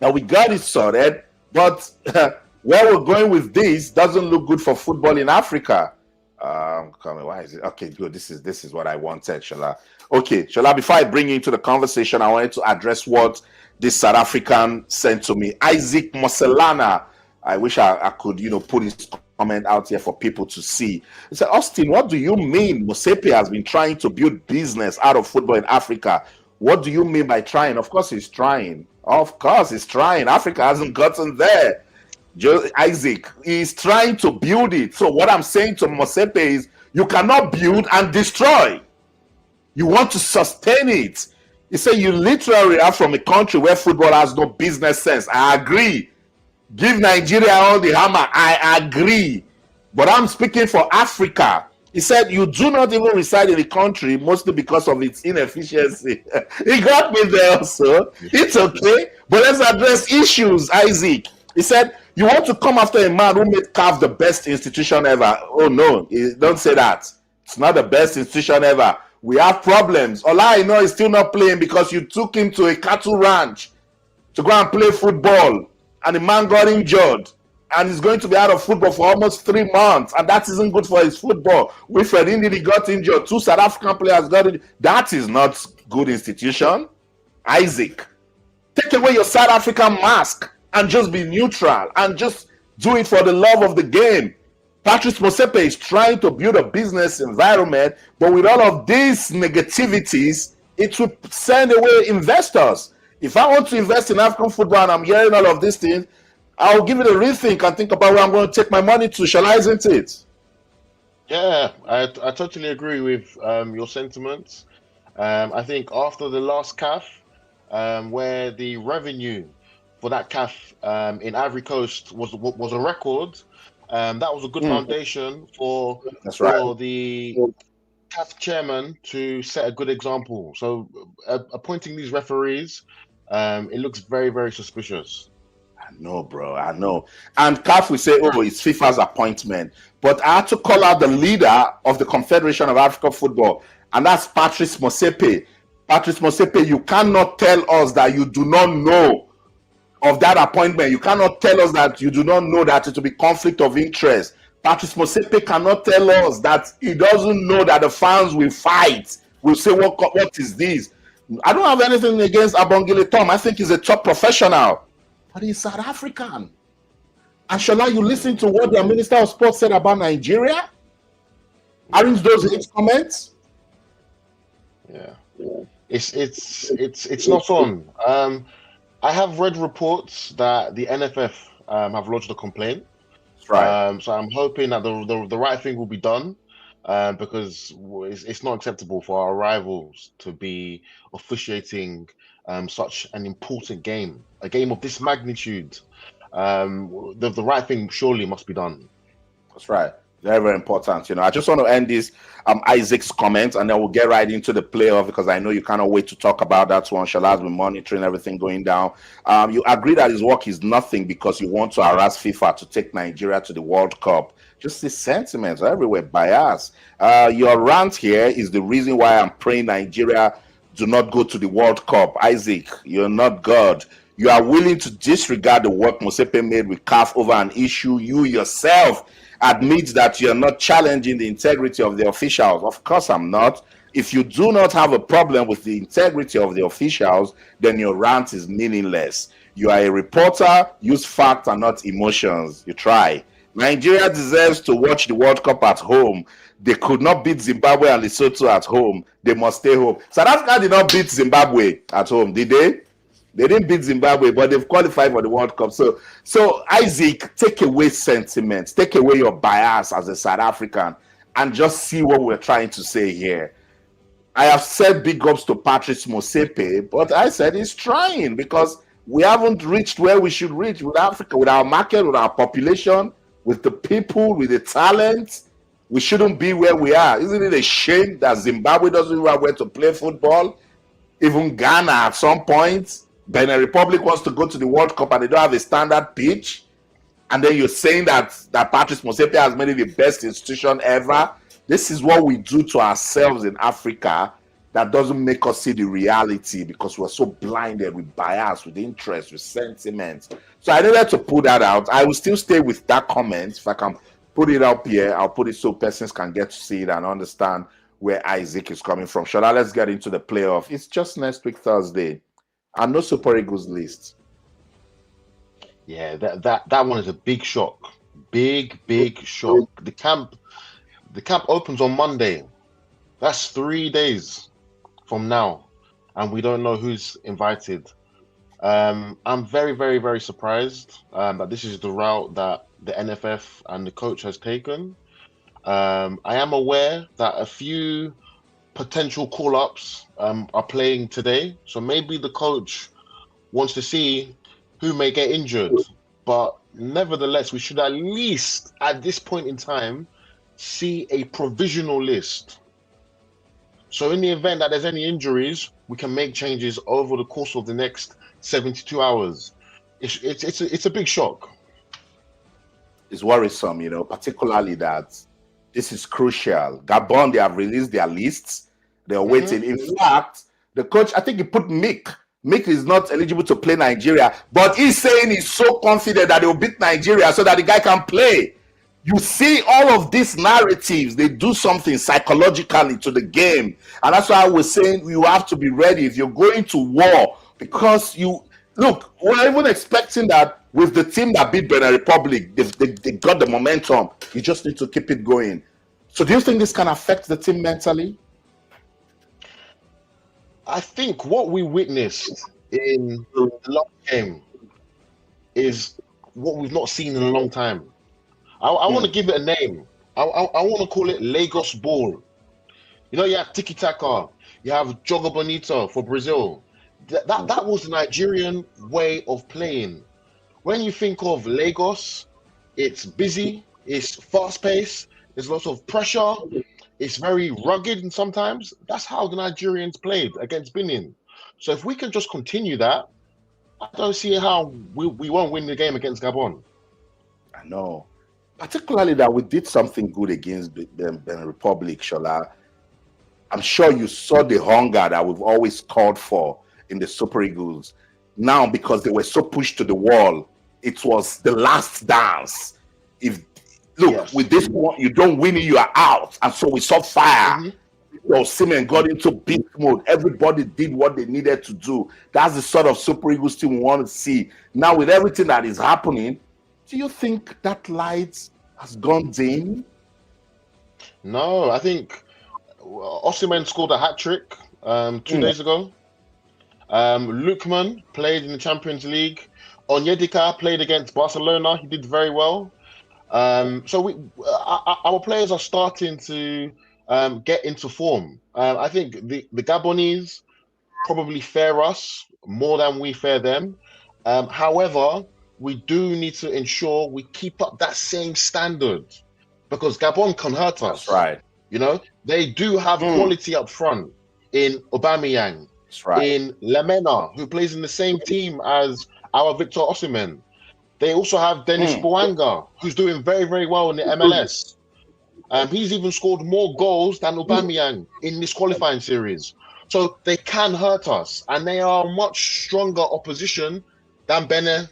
Now we got it sorted, but where we're going with this doesn't look good for football in Africa. Why is it? Okay, good. This is what I wanted, Shola. Okay, Shola, before I bring you into the conversation, I wanted to address what this South African sent to me. Isaac Moselana. I wish I could, put his comment out here for people to see. He said, Austin, what do you mean Mosepe has been trying to build business out of football in Africa? What do you mean by trying? Of course he's trying. Of course he's trying. Africa hasn't gotten there. Isaac is trying to build it. So what I'm saying to Mosepe is you cannot build and destroy. You want to sustain it. He said you literally are from a country where football has no business sense. I agree. Give Nigeria all the hammer. I agree. But I'm speaking for Africa. He said you do not even reside in the country mostly because of its inefficiency. He got me there also. It's okay. But let's address issues, Isaac. He said, you want to come after a man who made CAF the best institution ever. Oh, no, don't say that. It's not the best institution ever. We have problems. All I know is still not playing because you took him to a cattle ranch to go and play football. And the man got injured. And he's going to be out of football for almost 3 months. And that isn't good for his football. Wilfred Ndidi got injured. 2 South African players got injured. That is not good institution. Isaac, take away your South African mask and just be neutral and just do it for the love of the game. Patrice Motsepe is trying to build a business environment, but with all of these negativities, it will send away investors. If I want to invest in African football and I'm hearing all of these things, I'll give it a rethink and think about where I'm going to take my money to, shall I, isn't it? Yeah, I totally agree with your sentiments. I think after the last CAF, where the revenue for that CAF in Ivory Coast was a record, that was a good foundation for the CAF chairman to set a good example. So appointing these referees, it looks very, very suspicious. I know, bro. I know. And CAF will say, oh, it's FIFA's appointment. But I had to call out the leader of the Confederation of African Football, and that's Patrice Motsepe. Patrice Motsepe, you cannot tell us that you do not know of that appointment. You cannot tell us that you do not know that it will be conflict of interest. Patrice Motsepe cannot tell us that he doesn't know that the fans will fight. Will say, what is this? I don't have anything against Abongile Tom. I think he's a top professional. But he's South African. And Shola, you listen to what the Minister of Sports said about Nigeria? Aren't those his comments? Yeah. It's not on. I have read reports that the NFF have lodged a complaint. That's right. So I'm hoping that the right thing will be done, because it's not acceptable for our rivals to be officiating such an important game, a game of this magnitude. The right thing surely must be done. That's right. Very, very important. I just want to end this Isaac's comment, and then we'll get right into the playoff, because I know you cannot wait to talk about that one. Shala has been monitoring everything going down. You agree that his work is nothing because you want to harass FIFA to take Nigeria to the World Cup. Just the sentiments are everywhere, bias. Your rant here is the reason why I'm praying Nigeria do not go to the World Cup. Isaac, you're not God. You are willing to disregard the work Motsepe made with CAF over an issue you yourself admit that you're not challenging the integrity of the officials. Of course I'm not. If you do not have a problem with the integrity of the officials, then your rant is meaningless. You are a reporter, use facts and not emotions. You try. Nigeria deserves to watch the World Cup at home. They could not beat Zimbabwe and Lesotho at home. They must stay home. South Africa did not beat Zimbabwe at home, did they? They didn't beat Zimbabwe, but they've qualified for the World Cup. So Isaac, take away sentiments, take away your bias as a South African, and just see what we're trying to say here. I have said big ups to Patrice Motsepe, but I said he's trying, because we haven't reached where we should reach with Africa, with our market, with our population, with the people, with the talent. We shouldn't be where we are. Isn't it a shame that Zimbabwe doesn't even have where to play football? Even Ghana at some point. Benin Republic wants to go to the World Cup and they don't have a standard pitch. And then you're saying that Patrice Motsepe has made it the best institution ever. This is what we do to ourselves in Africa. that doesn't make us see the reality because we're so blinded with bias, with interest, with sentiment. So I needed to put that out. I will still stay with that comment. If I can put it up here, I'll put it so persons can get to see it and understand where Isaac is coming from. Shola, let's get into the playoff. It's just next week, Thursday. And no Super Eagles list. Yeah, that one is a big shock. Big shock. The camp opens on Monday. That's 3 days from now, and we don't know who's invited. I'm very surprised that this is the route that the NFF and the coach has taken. I am aware that a few potential call-ups are playing today, so maybe the coach wants to see who may get injured. But nevertheless, we should at least, at this point in time, see a provisional list. So in the event that there's any injuries, we can make changes over the course of the next 72 hours. It's a big shock. It's worrisome, particularly that this is crucial. Gabon, they have released their lists. They're waiting. In fact, the coach, I think he put Mick. Mick is not eligible to play Nigeria, but he's saying he's so confident that they'll beat Nigeria so that the guy can play. You see all of these narratives, they do something psychologically to the game. And that's why I was saying you have to be ready if you're going to war. Because we're even expecting that with the team that beat Benin Republic, they got the momentum. You just need to keep it going. So do you think this can affect the team mentally? I think what we witnessed in the last game is what we've not seen in a long time. I want to give it a name. I want to call it Lagos Ball. You have Tiki Taka, you have Jogo Bonito for Brazil. That was the Nigerian way of playing. When you think of Lagos, it's busy, it's fast-paced, there's lots of pressure, it's very rugged, and sometimes that's how the Nigerians played against Benin. So if we can just continue that, I don't see how we won't win the game against Gabon. I know. Particularly that we did something good against the Benin Republic, Shola. I'm sure you saw the hunger that we've always called for in the Super Eagles. Now, because they were so pushed to the wall, it was the last dance. With this one, you don't win it, you are out. And so we saw fire. Osimhen got into beast mode. Everybody did what they needed to do. That's the sort of Super Eagles team we want to see. Now, with everything that is happening, do you think that light has gone dim? No, I think Osimhen scored a hat-trick 2 days ago. Lookman played in the Champions League. Onyedika played against Barcelona. He did very well. So our players are starting to get into form. I think the Gabonese probably fare us more than we fare them. However, we do need to ensure we keep up that same standard because Gabon can hurt us. That's right. They do have quality up front in Aubameyang, in Lemena, who plays in the same team as our Victor Osimhen. They also have Dennis Bouanga, who's doing very, very well in the MLS. He's even scored more goals than Aubameyang in this qualifying series. So they can hurt us, and they are much stronger opposition than Benin.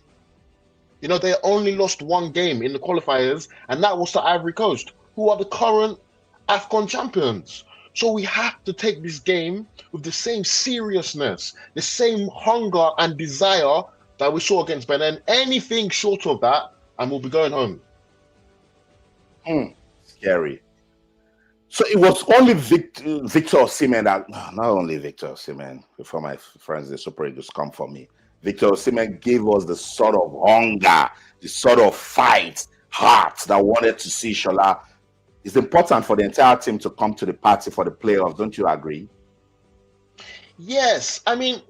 They only lost one game in the qualifiers, and that was to Ivory Coast, who are the current AFCON champions. So we have to take this game with the same seriousness, the same hunger and desire that we saw against Benin. Anything short of that, and we'll be going home. Scary. So it was only Victor Osimhen that, not only Victor Osimhen, before my friends, the Super Eagles come for me. Victor Osimhen gave us the sort of hunger, the sort of fight, heart that wanted to see Shola. It's important for the entire team to come to the party for the playoffs. Don't you agree? Yes. I mean,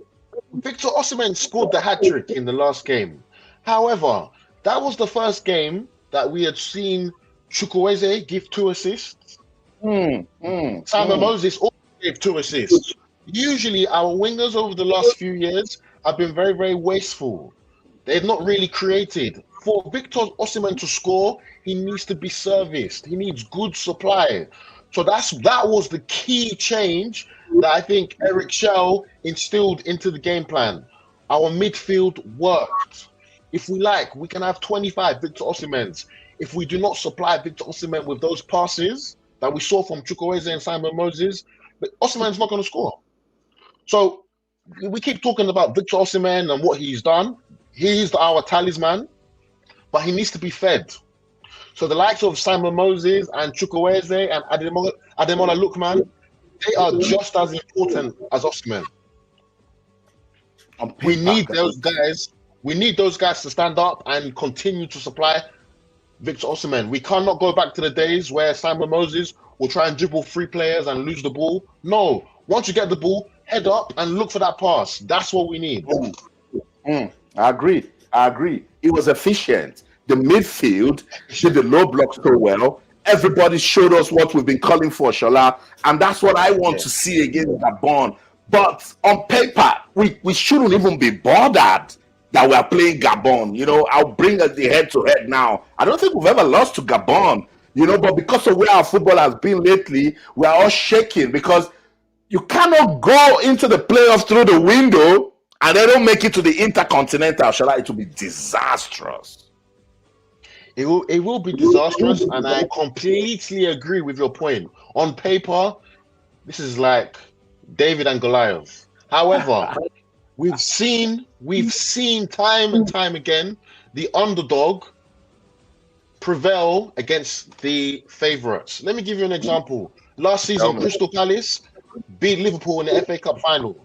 Victor Osimhen scored the hat-trick in the last game. However, that was the first game that we had seen Chukwueze give 2 assists. Simon Moses also gave 2 assists. Usually, our wingers over the last few years have been very, very wasteful. They've not really created. For Victor Osimhen to score, he needs to be serviced. He needs good supply. So that was the key change that I think Eric Shell instilled into the game plan. Our midfield worked. If we like, we can have 25 Victor Osimhen's. If we do not supply Victor Osimhen with those passes that we saw from Chukwueze and Simon Moses, but Osimhen's not going to score. So we keep talking about Victor Osimhen and what he's done. He's our talisman, but he needs to be fed. So the likes of Simon Moses and Chukwueze and Ademola Lookman, they are just as important as Osimhen. We need those guys. We need those guys to stand up and continue to supply Victor Osimhen. We cannot go back to the days where Simon Moses will try and dribble 3 players and lose the ball. No, once you get the ball, head up and look for that pass. That's what we need. I agree. It was efficient. The midfield did the low block so well. Everybody showed us what we've been calling for, Shola, and that's what I want to see against Gabon. But on paper, we shouldn't even be bothered that we are playing Gabon. You know, I'll bring us the head-to-head now. I don't think we've ever lost to Gabon, you know, but because of where our football has been lately, we are all shaking because you cannot go into the playoffs through the window and they don't make it to the Intercontinental. Shola, it will be disastrous. It will be disastrous, and I completely agree with your point. On paper, this is like David and Goliath. However, we've seen time and time again the underdog prevail against the favourites. Let me give you an example. Last season, Crystal Palace beat Liverpool in the FA Cup final.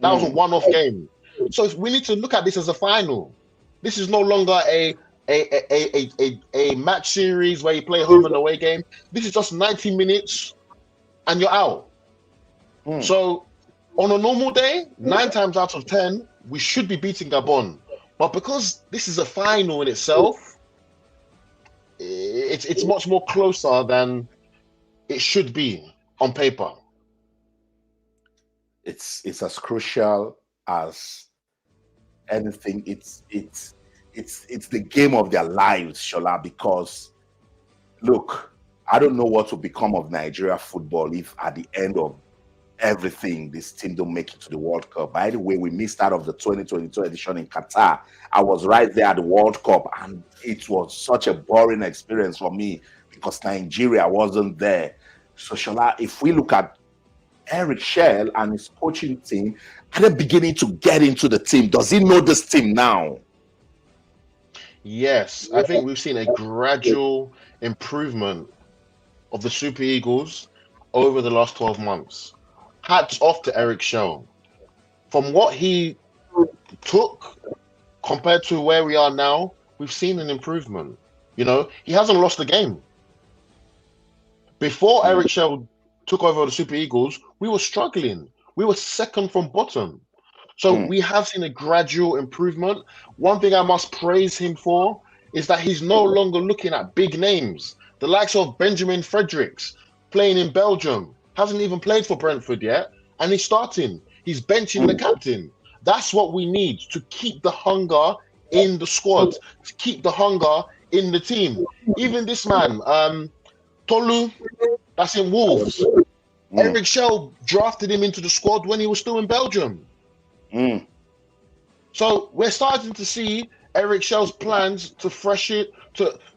That was a one-off game. So we need to look at this as a final. This is no longer a match series where you play home and away game. This is just 90 minutes and you're out. So on a normal day, 9 times out of 10, we should be beating Gabon. But because this is a final in itself, it's much more closer than it should be on paper. It's as crucial as anything. It's the game of their lives, Shola, because look, I don't know what will become of Nigeria football if at the end of everything this team don't make it to the World Cup. By the way, we missed out of the 2022 edition in Qatar. I was right there at the World Cup and it was such a boring experience for me because Nigeria wasn't there. So Shola, if we look at Eric Shell and his coaching team, are they beginning to get into the team? Does he know this team now? Yes, I think we've seen a gradual improvement of the Super Eagles over the last 12 months. Hats off to Eric Shell. From what he took compared to where we are now, we've seen an improvement. You know, he hasn't lost a game. Before Eric Shell took over the Super Eagles, we were struggling. We were second from bottom. So we have seen a gradual improvement. One thing I must praise him for is that he's no longer looking at big names. The likes of Benjamin Fredericks playing in Belgium, hasn't even played for Brentford yet, and he's starting. He's benching the captain. That's what we need to keep the hunger in the squad, to keep the hunger in the team. Even this man, Tolu, that's in Wolves. Eric Shell drafted him into the squad when he was still in Belgium. So we're starting to see Eric Shell's plans to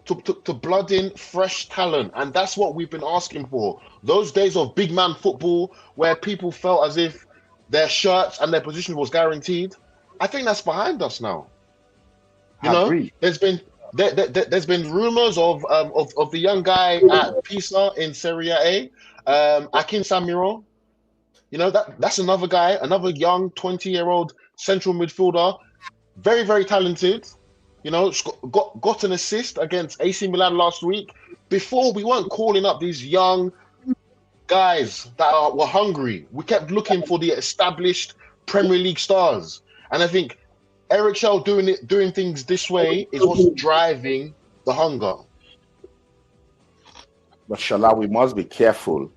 to blood in fresh talent, and that's what we've been asking for. Those days of big man football where people felt as if their shirts and their position was guaranteed, I think that's behind us now. You know, there's been rumors of the young guy at Pisa in Serie A, Akin Samiro. You know, that's another guy, another young 20-year-old central midfielder, very, very talented. You know, got an assist against AC Milan last week. Before, we weren't calling up these young guys that were hungry. We kept looking for the established Premier League stars. And I think Eric Shell doing things this way is what's driving the hunger. But Shola, we must be careful.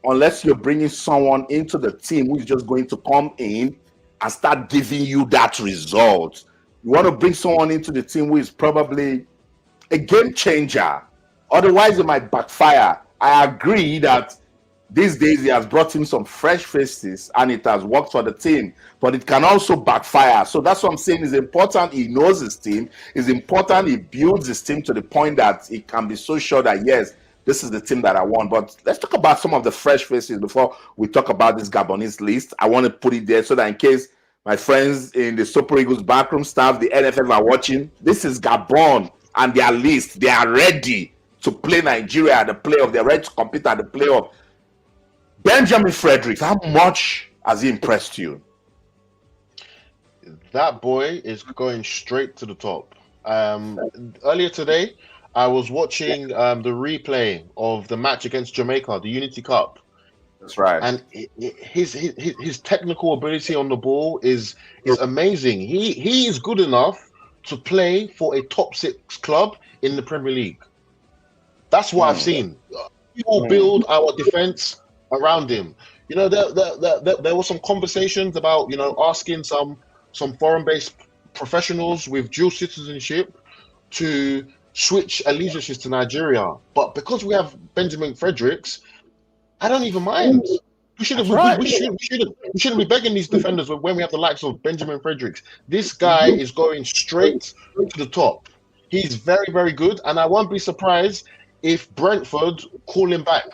Unless you're bringing someone into the team who's just going to come in and start giving you that result. You want to bring someone into the team who is probably a game changer. Otherwise, it might backfire. I agree that these days he has brought in some fresh faces and it has worked for the team, but it can also backfire. So that's what I'm saying. It's important he knows his team. It's important he builds his team to the point that he can be so sure that, yes, this is the team that I want. But let's talk about some of the fresh faces before we talk about this Gabonese list. I want to put it there so that in case my friends in the Super Eagles backroom staff, the NFF are watching, this is Gabon and their list. They are ready to play Nigeria at the playoff. They're ready to compete at the playoff. Benjamin Fredericks, how much has he impressed you? That boy is going straight to the top. Earlier today, I was watching the replay of the match against Jamaica, the Unity Cup. That's right. And his technical ability on the ball is amazing. He is good enough to play for a top 6 club in the Premier League. That's what I've seen. We will build our defense around him. You know, there were some conversations about, you know, asking some foreign-based professionals with dual citizenship to switch allegiances to Nigeria. But because we have Benjamin Fredericks, I don't even mind. We shouldn't be begging these defenders when we have the likes of Benjamin Fredericks. This guy is going straight to the top. He's very, very good, and I won't be surprised if Brentford call him back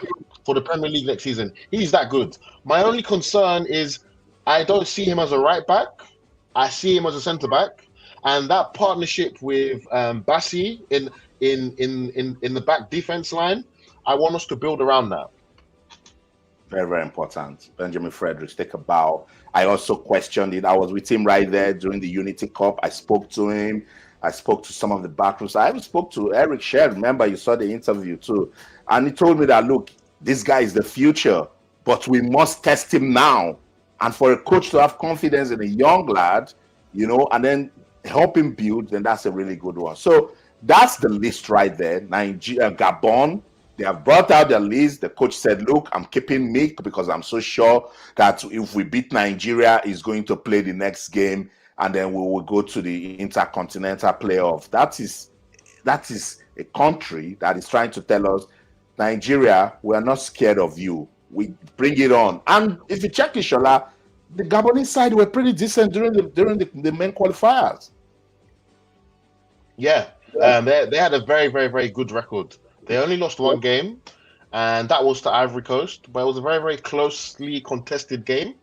for the Premier League next season. He's that good. My only concern is I don't see him as a right back. I see him as a centre back, and that partnership with Bassi in the back defense line, I want us to build around that. Very, very important. Benjamin Fredericks, take a bow. I also questioned it. I was with him right there during the Unity Cup. I spoke to him. I spoke to some of the backrooms. I even spoke to Eric Sher. Remember, you saw the interview too. And he told me that, look, this guy is the future, but we must test him now. And for a coach to have confidence in a young lad, you know, and then help him build, then that's a really good one. So that's the list right there. Nigeria, Gabon, they have brought out their list. The coach said, look, I'm keeping Mick because I'm so sure that if we beat Nigeria, he's going to play the next game, and then we will go to the Intercontinental playoff. That is a country that is trying to tell us, Nigeria, we are not scared of you. We bring it on. And if you check Ishola, the Gabonese side were pretty decent during the main qualifiers. Yeah, they had a very, very, very good record. They only lost one game, and that was to Ivory Coast, but it was a very, very closely contested game.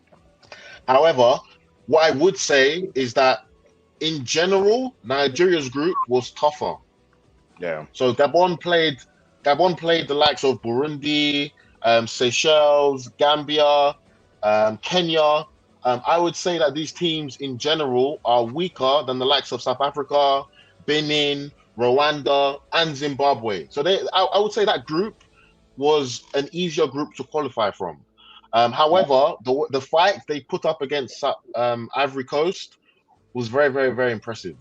However, what I would say is that in general, Nigeria's group was tougher. Yeah. So Gabon played the likes of Burundi, Seychelles, Gambia, Kenya. I would say that these teams in general are weaker than the likes of South Africa, Benin, Rwanda, and Zimbabwe. So I would say that group was an easier group to qualify from. However, the fight they put up against Ivory Coast was very, very, very impressive.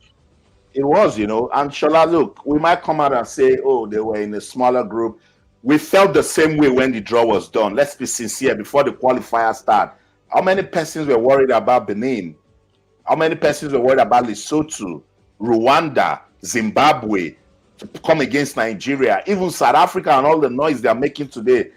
It was, you know, and Shola, look, we might come out and say, oh, they were in a smaller group. We felt the same way when the draw was done. Let's be sincere, before the qualifier started. How many persons were worried about Benin? How many persons were worried about Lesotho, Rwanda, Zimbabwe to come against Nigeria? Even South Africa and all the noise they are making today.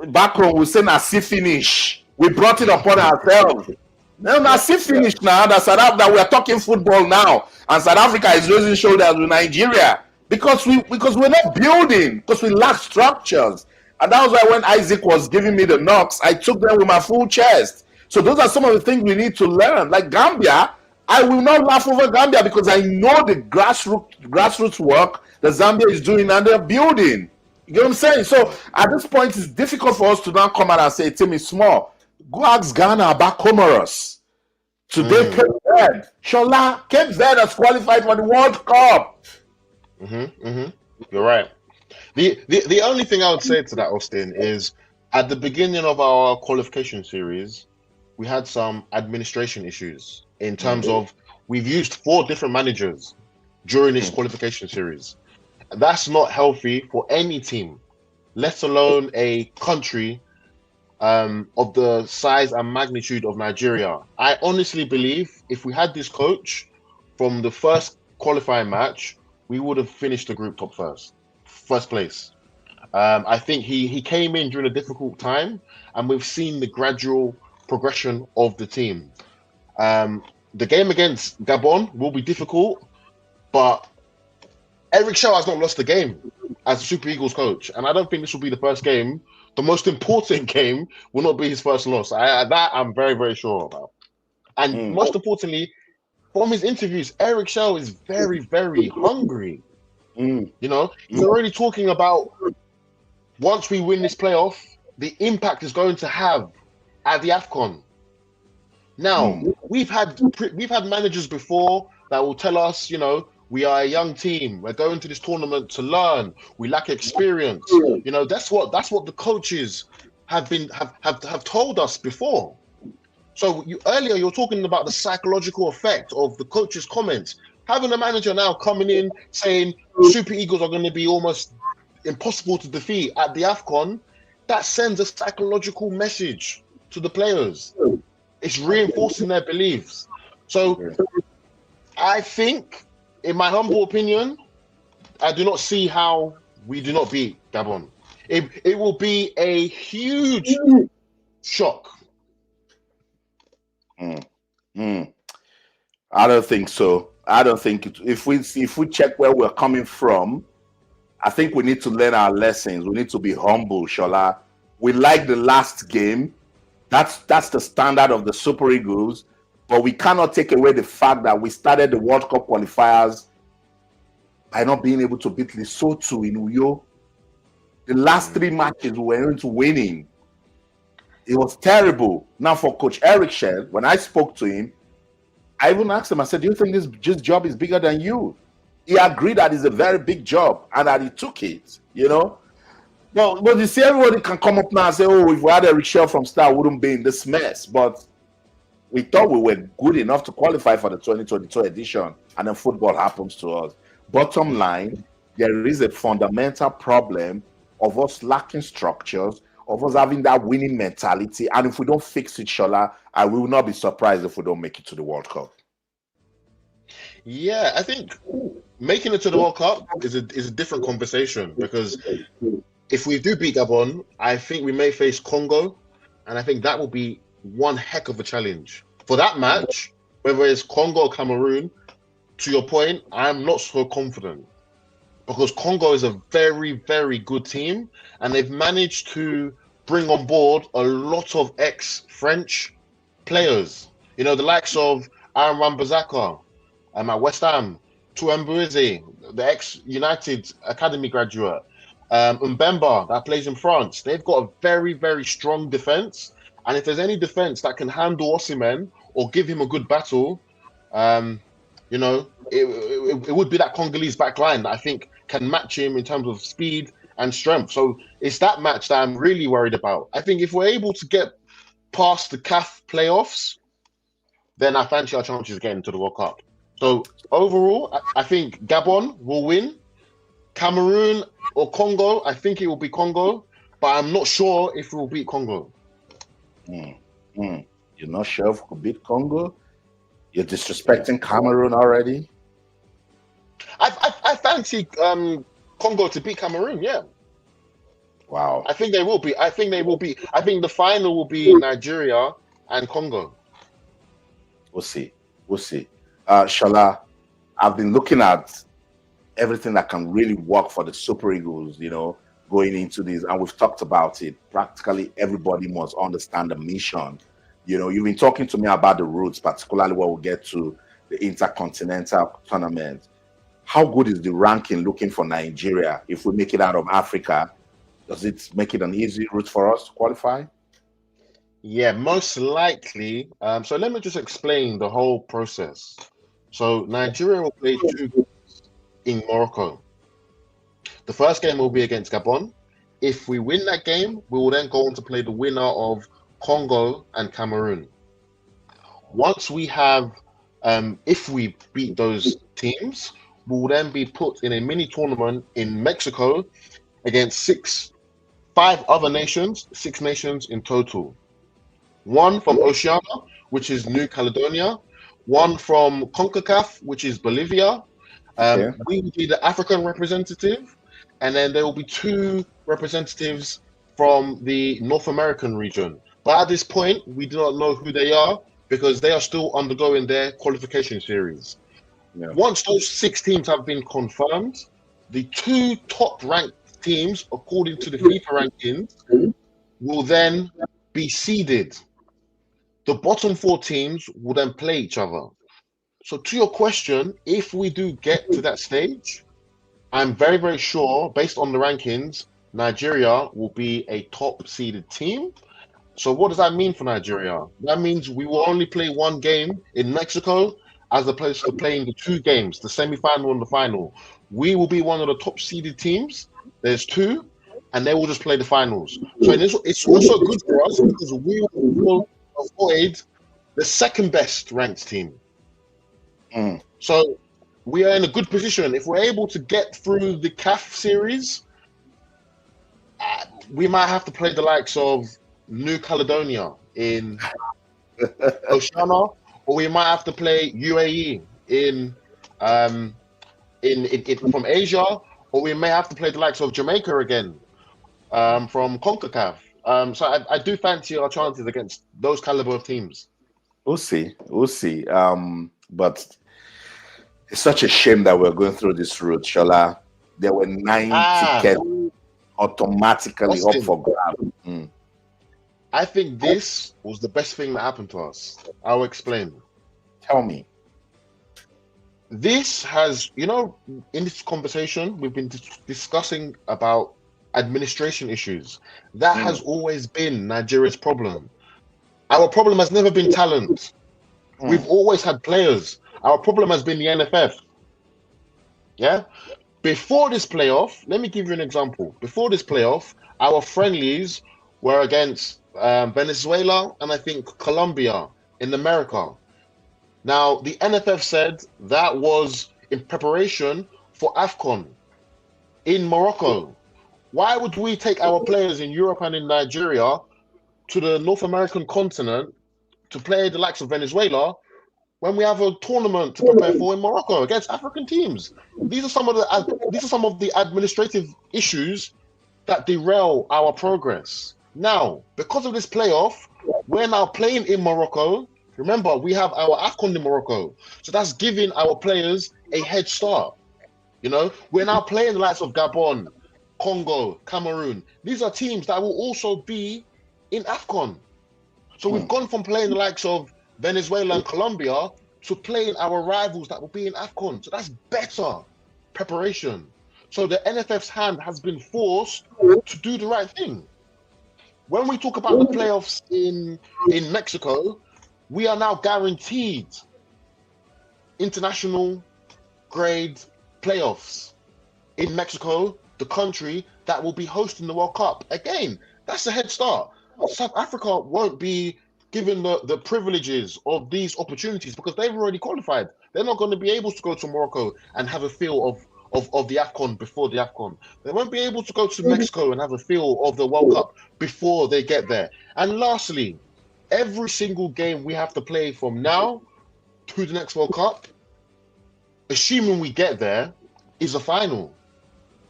Back home, we say Nasi finish. We brought it upon ourselves. No, Nasi finish now. That we are talking football now, and South Africa is raising shoulders with Nigeria because we're not building, because we lack structures. And that was why when Isaac was giving me the knocks, I took them with my full chest. So those are some of the things we need to learn. Like Gambia, I will not laugh over Gambia because I know the grassroots work that Zambia is doing and they're building. You get what I'm saying? So at this point, it's difficult for us to now come out and say, team is small. Go ask Ghana about Comoros. Today, Cape Verde. Shola, Cape Verde has qualified for the World Cup. You're right. The only thing I would say to that, Austin, is at the beginning of our qualification series, we had some administration issues in terms of we've used 4 different managers during this qualification series. That's not healthy for any team, let alone a country of the size and magnitude of Nigeria. I honestly believe if we had this coach from the first qualifying match, we would have finished the group top first place. I think he came in during a difficult time, and we've seen the gradual progression of the team. The game against Gabon will be difficult, but Eric Shaw has not lost a game as a Super Eagles coach, and I don't think this will be the first game. The most important game will not be his first loss. That I'm very, very sure about. And most importantly, from his interviews, Eric Shaw is very, very hungry. You know, he's already talking about once we win this playoff, the impact is going to have at the AFCON. Now, we've had managers before that will tell us, you know, we are a young team. We're going to this tournament to learn. We lack experience. You know, that's what the coaches have told us before. So earlier you were talking about the psychological effect of the coach's comments. Having a manager now coming in saying Super Eagles are going to be almost impossible to defeat at the AFCON, that sends a psychological message to the players. It's reinforcing their beliefs. So I think, in my humble opinion, I do not see how we do not beat Gabon. It will be a huge shock. I don't think so. I don't think if we check where we're coming from, I think we need to learn our lessons. We need to be humble, Shola. We like the last game. That's the standard of the Super Eagles, but we cannot take away the fact that we started the World Cup qualifiers by not being able to beat Lesotho in Uyo. The last 3 matches we were into winning. It was terrible. Now for Coach Eric Shell, when I spoke to him, I even asked him, I said, do you think this job is bigger than you? He agreed that it's a very big job and that he took it, you know? But you see, everybody can come up now and say, oh, if we had Eric Shell from start, we wouldn't be in this mess. But we thought we were good enough to qualify for the 2022 edition, and then football happens to us. Bottom line, there is a fundamental problem of us lacking structures, of us having that winning mentality. And if we don't fix it, Shola, I will not be surprised if we don't make it to the World Cup. Yeah, I think making it to the World Cup is a different conversation, because if we do beat Gabon, I think we may face Congo, and I think that will be one heck of a challenge. For that match, whether it's Congo or Cameroon, to your point, I'm not so confident, because Congo is a very, very good team, and they've managed to bring on board a lot of ex-French players. You know, the likes of Aaron Wan-Bissaka at West Ham, Touembueze, the ex-United Academy graduate, Mbemba that plays in France. They've got a very, very strong defense, and if there's any defense that can handle Osimhen or give him a good battle, you know, it would be that Congolese back line that I think can match him in terms of speed and strength. So it's that match that I'm really worried about. I think if we're able to get past the CAF playoffs, then I fancy our chances of getting to the World Cup. So overall, I think Gabon will win. Cameroon or Congo, I think it will be Congo, but I'm not sure if we will beat Congo. You're not sure if we could beat Congo? You're disrespecting Cameroon already? I fancy Congo to beat Cameroon, yeah. Wow. I think they will be. I think the final will be Nigeria and Congo. We'll see. Shola, I've been looking at everything that can really work for the Super Eagles, you know, going into this, and we've talked about it. Practically everybody must understand the mission. You know, you've been talking to me about the roots, particularly when we get to the Intercontinental Tournament. How good is the ranking looking for Nigeria? If we make it out of Africa, does it make it an easy route for us to qualify? Yeah, most likely. So let me just explain the whole process. So Nigeria will play 2 games in Morocco. The first game will be against Gabon. If we win that game, we will then go on to play the winner of Congo and Cameroon. Once we have, if we beat those teams, we will then be put in a mini tournament in Mexico against 5 other nations, 6 nations in total. 1 from Oceania, which is New Caledonia. 1 from CONCACAF, which is Bolivia. We will be the African representative. And then there will be 2 representatives from the North American region. But at this point, we do not know who they are because they are still undergoing their qualification series. Yeah. Once those 6 teams have been confirmed, the 2 top ranked teams, according to the FIFA rankings, will then be seeded. The bottom 4 teams will then play each other. So to your question, if we do get to that stage, I'm very, very sure, based on the rankings, Nigeria will be a top seeded team. So what does that mean for Nigeria? That means we will only play 1 game in Mexico as opposed to playing the 2 games, the semi-final and the final. We will be one of the top seeded teams. There's 2, and they will just play the finals. So it's also good for us because we will avoid the second best ranked team. So we are in a good position. If we're able to get through the CAF series, we might have to play the likes of New Caledonia in Oceania, or we might have to play UAE in from Asia, or we may have to play the likes of Jamaica again from CONCACAF. So I do fancy our chances against those caliber of teams. We'll see. But it's such a shame that we're going through this route, Shola. There were 9 tickets automatically up for grab. I think this was the best thing that happened to us. I'll explain. Tell me. This has, in this conversation, we've been discussing about administration issues. That has always been Nigeria's problem. Our problem has never been talent. We've always had players. Our problem has been the NFF. Yeah? Before this playoff, let me give you an example. Before this playoff, our friendlies were against Venezuela and I think Colombia in America. Now, the NFF said that was in preparation for AFCON in Morocco. Why would we take our players in Europe and in Nigeria to the North American continent to play the likes of Venezuela when we have a tournament to prepare for in Morocco against African teams? These are some of the administrative issues that derail our progress. Now, because of this playoff, we're now playing in Morocco. Remember, we have our AFCON in Morocco, so that's giving our players a head start. We're now playing the likes of Gabon, Congo, Cameroon. These are teams that will also be in AFCON. So we've gone from playing the likes of Venezuela and Colombia to playing our rivals that will be in AFCON. So that's better preparation. So the NFF's hand has been forced to do the right thing. When we talk about the playoffs in Mexico, we are now guaranteed international grade playoffs in Mexico, the country that will be hosting the World Cup. Again, that's a head start. South Africa won't be given the privileges of these opportunities because they've already qualified. They're not going to be able to go to Morocco and have a feel of the AFCON before the AFCON. They won't be able to go to Mexico and have a feel of the World Cup before they get there. And lastly, every single game we have to play from now to the next World Cup, assuming we get there, is a final.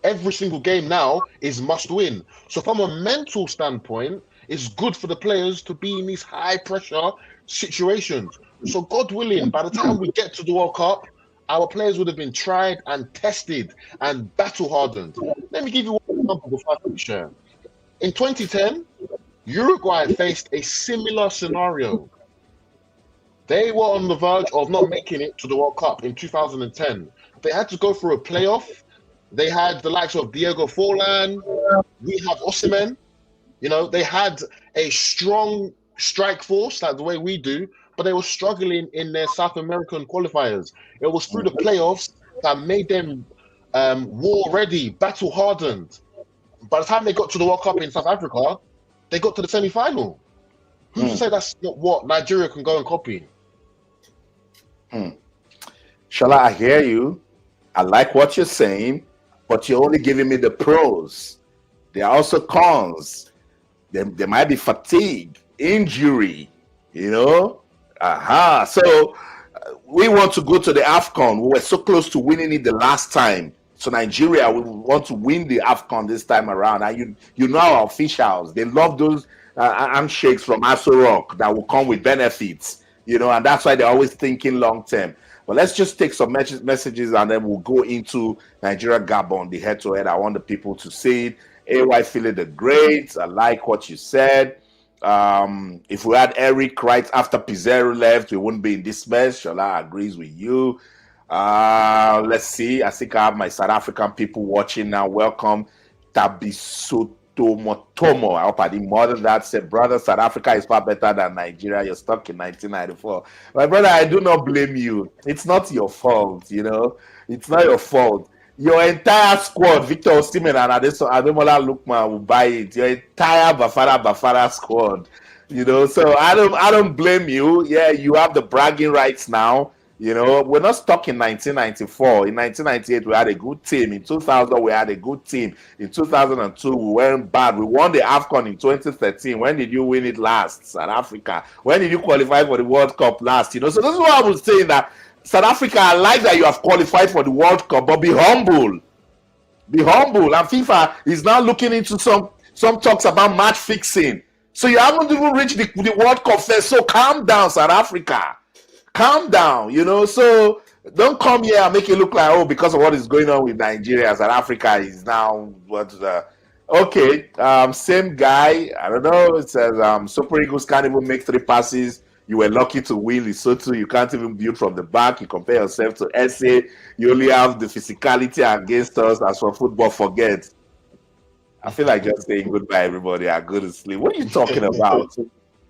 Every single game now is must win. So from a mental standpoint, it's good for the players to be in these high pressure situations. So God willing, by the time we get to the World Cup, our players would have been tried and tested and battle hardened. Let me give you one example before I share. In 2010, Uruguay faced a similar scenario. They were on the verge of not making it to the World Cup in 2010. They had to go through a playoff. They had the likes of Diego Forlan. We have Osimhen. They had a strong strike force, like the way we do, but they were struggling in their South American qualifiers. It was through the playoffs that made them war ready, battle hardened. By the time they got to the World Cup in South Africa, they got to the semi-final. Who's to say that's not what Nigeria can go and copy? Shola, I hear you. I like what you're saying, but you're only giving me the pros. There are also cons. There might be fatigue, injury, So we want to go to the AFCON. We were so close to winning it the last time. So Nigeria, we want to win the AFCON this time around. And you know our officials, they love those handshakes from Aso Rock that will come with benefits, and that's why they're always thinking long term. But let's just take some messages and then we'll go into Nigeria Gabon, the head to head. I want the people to see it. AY feeling the great. I like what you said. If we had Eric right after Pizarro left, we wouldn't be in this mess. Shola agrees with you. Let's see. I think I have my South African people watching now. Welcome. Tabisotomotomo. I hope I did more than that. Said, brother, South Africa is far better than Nigeria. You're stuck in 1994. My brother, I do not blame you. It's not your fault, It's not your fault. Your entire squad, Victor Osimhen and Ademola Lookman will buy it. Your entire Bafana squad, So I don't blame you. Yeah, you have the bragging rights now. We're not stuck in 1994. In 1998, we had a good team. In 2000, we had a good team. In 2002, we weren't bad. We won the AFCON in 2013. When did you win it last? South Africa. When did you qualify for the World Cup last? So this is what I was saying, that South Africa, I like that you have qualified for the World Cup, but be humble. Be humble. And FIFA is now looking into some talks about match fixing. So you haven't even reached the World Cup first. So calm down, South Africa. Calm down, So don't come here and make it look like, because of what is going on with Nigeria, South Africa is now okay. Same guy. I don't know. It says Super Eagles can't even make 3 passes. You were lucky to win Lesotho. You can't even build from the back. You compare yourself to SA. You only have the physicality against us. As for football, forget. I feel like just saying goodbye, everybody. I go to sleep. What are you talking about?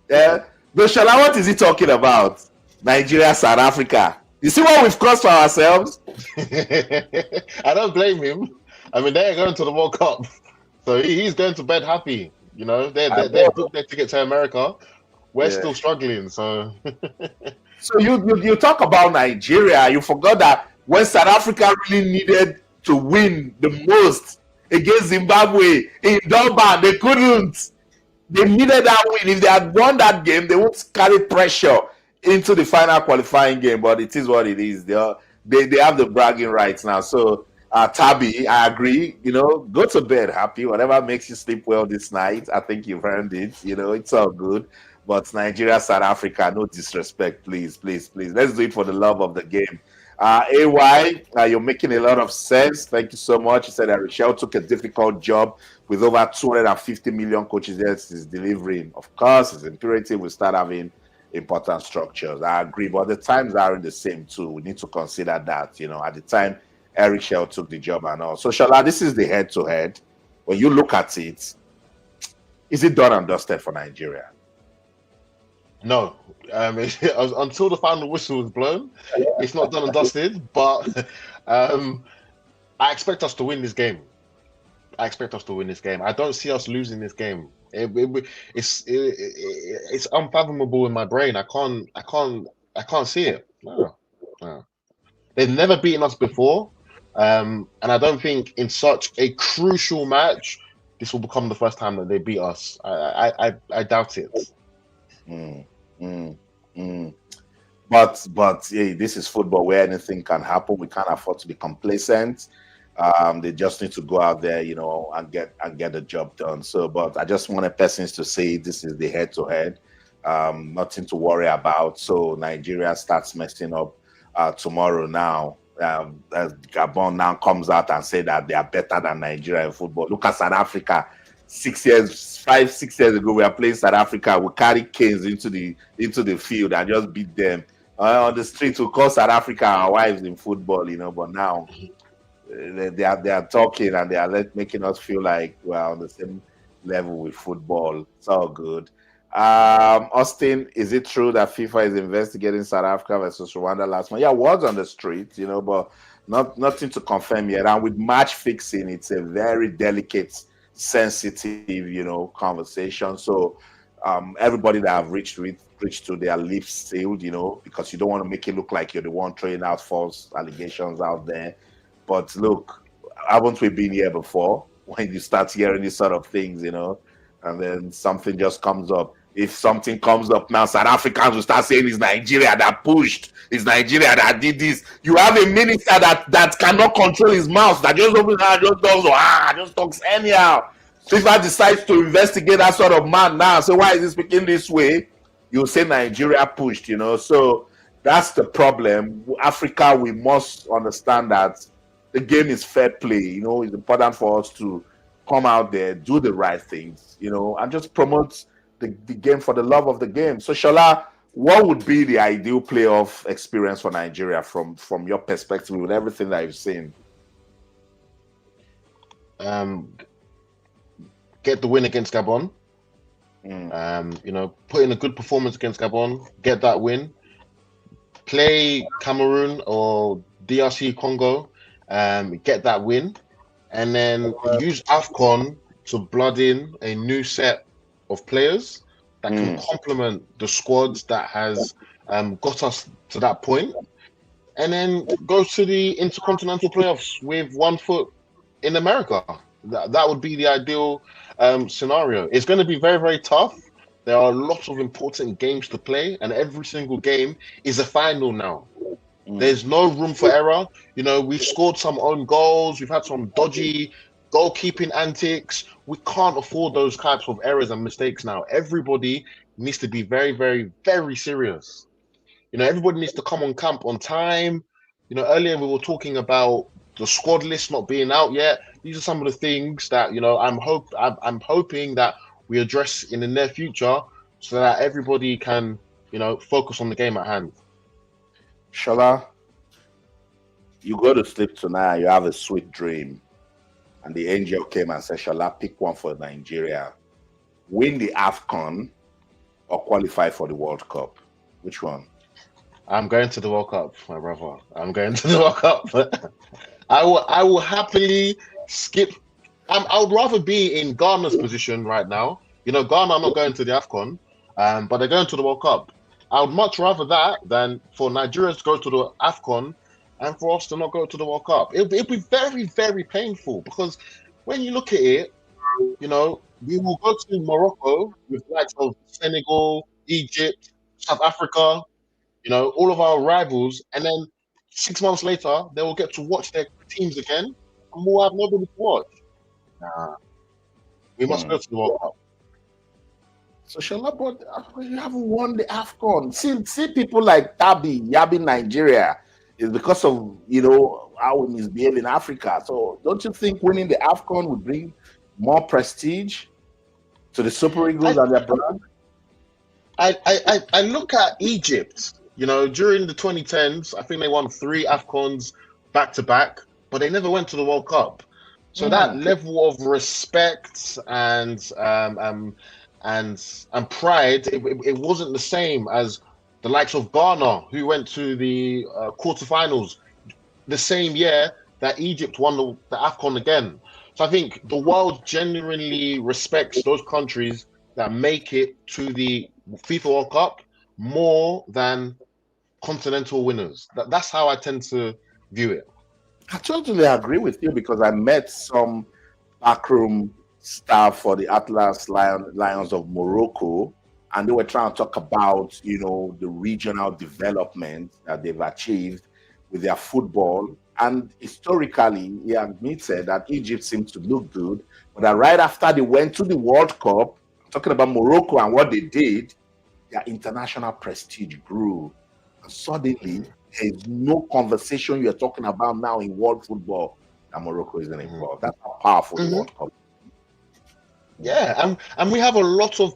Doshala, what is he talking about? Nigeria, South Africa. You see what we've caused for ourselves? I don't blame him. I mean, they're going to the World Cup. So he's going to bed happy. They booked their ticket to America. We're still struggling, so. So you talk about Nigeria. You forgot that when South Africa really needed to win the most against Zimbabwe in Durban, they couldn't. They needed that win. If they had won that game, they would carry pressure into the final qualifying game. But it is what it is. They have the bragging rights now. So Tabi, I agree. Go to bed happy. Whatever makes you sleep well this night, I think you've earned it. It's all good. But Nigeria, South Africa, no disrespect, please, please, please. Let's do it for the love of the game. AY, you're making a lot of sense. Thank you so much. You said that Rochelle took a difficult job with over 250 million coaches. Yes, is delivering. Of course, it's imperative we start having important structures. I agree, but the times aren't the same too. We need to consider that. At the time Eric Shell took the job and all. So Shala, this is the head-to-head. When you look at it, is it done and dusted for Nigeria? No, until the final whistle is blown, it's not done and dusted. But I expect us to win this game. I don't see us losing this game. It's unfathomable in my brain. I can't see it. No. They've never beaten us before, and I don't think in such a crucial match this will become the first time that they beat us. I doubt it. But hey, this is football where anything can happen. We can't afford to be complacent. They just need to go out there, and get the job done. So, but I just wanted persons to say this is the head-to-head. Nothing to worry about. So Nigeria starts messing up tomorrow now. Gabon now comes out and say that they are better than Nigeria in football. Look at South Africa. 6 years ago, we were playing South Africa. We carry canes into the field and just beat them on the street. We call South Africa our wives in football, But now they are talking and they are making us feel like we're on the same level with football. It's all good. Austin, is it true that FIFA is investigating South Africa versus Rwanda last month? Yeah, words on the street, but nothing to confirm yet. And with match fixing, it's a very delicate, sensitive, conversation. So everybody that I've reached to their lips sealed, because you don't want to make it look like you're the one throwing out false allegations out there. But look, haven't we been here before? When you start hearing these sort of things, and then something just comes up. if something comes up now, South Africans will start saying it's Nigeria that pushed, it's Nigeria that did this. You have a minister that cannot control his mouth, that just opens out, just talks anyhow. FIFA decides to investigate that sort of man now. So why is he speaking this way? You'll say Nigeria pushed, So that's the problem. Africa, we must understand that the game is fair play. It's important for us to come out there, do the right things, and just promote the game for the love of the game. So, Shola, what would be the ideal playoff experience for Nigeria from your perspective with everything that you've seen? Get the win against Gabon. Put in a good performance against Gabon, get that win. Play Cameroon or DRC Congo, get that win, and then use AFCON to blood in a new set of players that can complement the squads that has got us to that point, and then go to the intercontinental playoffs with 1 foot in America. That would be the ideal scenario. It's going to be very, very tough. There are lots of important games to play, and every single game is a final now. There's no room for error. We've scored some own goals. We've had some dodgy goalkeeping antics. We can't afford those types of errors and mistakes now. Everybody needs to be very, very, very serious. Everybody needs to come on camp on time. Earlier we were talking about the squad list not being out yet. These are some of the things that I'm hoping that we address in the near future, so that everybody can focus on the game at hand. Shola, you go to sleep tonight, you have a sweet dream, and the angel came and said, Shola, pick one for Nigeria. Win the AFCON or qualify for the World Cup. Which one? I'm going to the World Cup, my brother. I'm going to the World Cup. I will happily skip. I would rather be in Ghana's position right now. Ghana are not going to the AFCON, but they're going to the World Cup. I would much rather that than for Nigeria to go to the AFCON and for us to not go to the World Cup. It'll be very, very painful, because when you look at it, we will go to Morocco with the likes of Senegal, Egypt, South Africa, all of our rivals, and then 6 months later, they will get to watch their teams again, and we'll have nobody to watch. We must go to the World Cup. So, Shola, but you haven't won the AFCON. See people like Yabi Nigeria is because of, how we misbehave in Africa. So don't you think winning the AFCON would bring more prestige to the Super Eagles and their brand? I look at Egypt, during the 2010s, I think they won 3 AFCONs back to back, but they never went to the World Cup. So that level of respect and pride, it wasn't the same as the likes of Ghana, who went to the quarterfinals the same year that Egypt won the AFCON again. So I think the world genuinely respects those countries that make it to the FIFA World Cup more than continental winners. That's how I tend to view it. I totally agree with you, because I met some backroom staff for the Atlas Lions of Morocco, and they were trying to talk about, the regional development that they've achieved with their football. And historically, he admitted that Egypt seemed to look good, but that right after they went to the World Cup, talking about Morocco and what they did, their international prestige grew. And suddenly, there is no conversation you're talking about now in world football that Morocco isn't involved. That's how powerful the World Cup. Yeah, and we have a lot of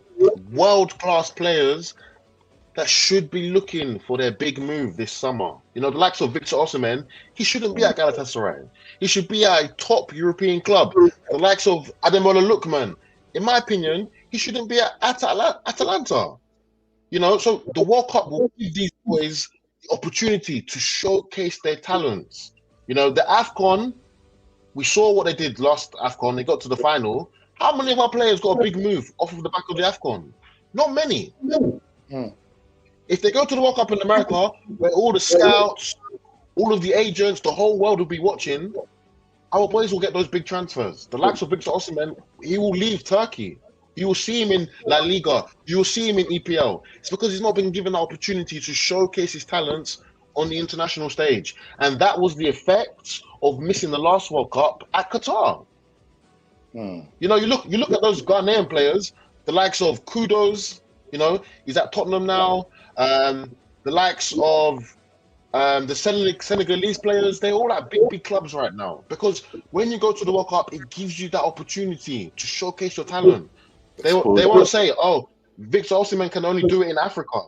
world-class players that should be looking for their big move this summer. The likes of Victor Osimhen, he shouldn't be at Galatasaray. He should be at a top European club. The likes of Ademola Lookman, in my opinion, he shouldn't be at Atalanta. So the World Cup will give these boys the opportunity to showcase their talents. The AFCON, we saw what they did last AFCON. They got to the final. How many of our players got a big move off of the back of the AFCON? Not many. If they go to the World Cup in America, where all the scouts, all of the agents, the whole world will be watching, our boys will get those big transfers. The likes of Victor Osimhen, he will leave Turkey. You will see him in La Liga. You will see him in EPL. It's because he's not been given the opportunity to showcase his talents on the international stage. And that was the effect of missing the last World Cup at Qatar. You know, you look at those Ghanaian players, the likes of Kudos, you know, he's at Tottenham now. The likes of the Senegalese players, they're all at big clubs right now. Because when you go to the World Cup, it gives you that opportunity to showcase your talent. They won't say, oh, Victor Osimhen can only do it in Africa.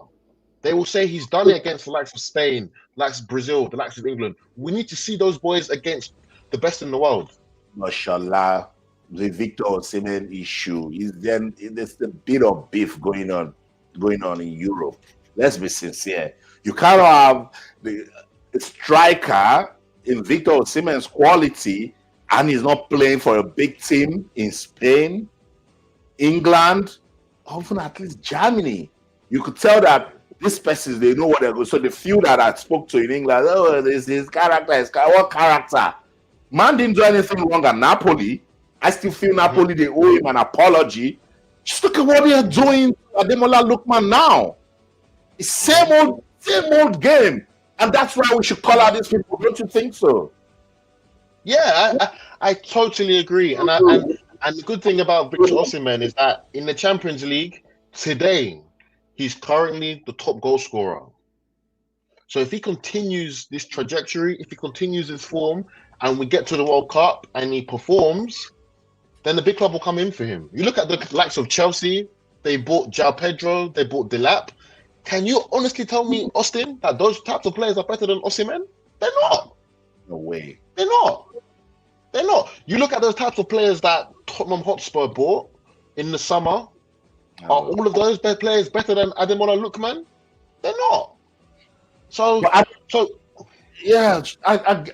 They will say he's done it against the likes of Spain, the likes of Brazil, the likes of England. We need to see those boys against the best in the world. Mashallah, the Victor Osimhen issue is then there's a bit of beef going on in Europe. Let's be sincere. You cannot have the striker in Victor Osimhen's quality and he's not playing for a big team in Spain, England, often at least Germany. You could tell that these persons, they know what they're going. So the few that I spoke to in England, oh, this his character, what character? Man didn't do anything wrong at Napoli. I still feel Napoli, they owe him an apology. Just look at what they are doing at Ademola Lookman now. It's same old game. And that's why we should call out these people. Don't you think so? Yeah, I totally agree. And the good thing about Victor Osimhen is that in the Champions League today, he's currently the top goal scorer. So if he continues this trajectory, if he continues his form, and we get to the World Cup and he performs, then the big club will come in for him. You look at the likes of Chelsea, they bought João Pedro, they bought Delap. Can you honestly tell me, Austin, that those types of players are better than Osimhen? They're not. No way. They're not. They're not. You look at those types of players that Tottenham Hotspur bought in the summer. Are all of those players better than Ademola Lookman? They're not. So, yeah,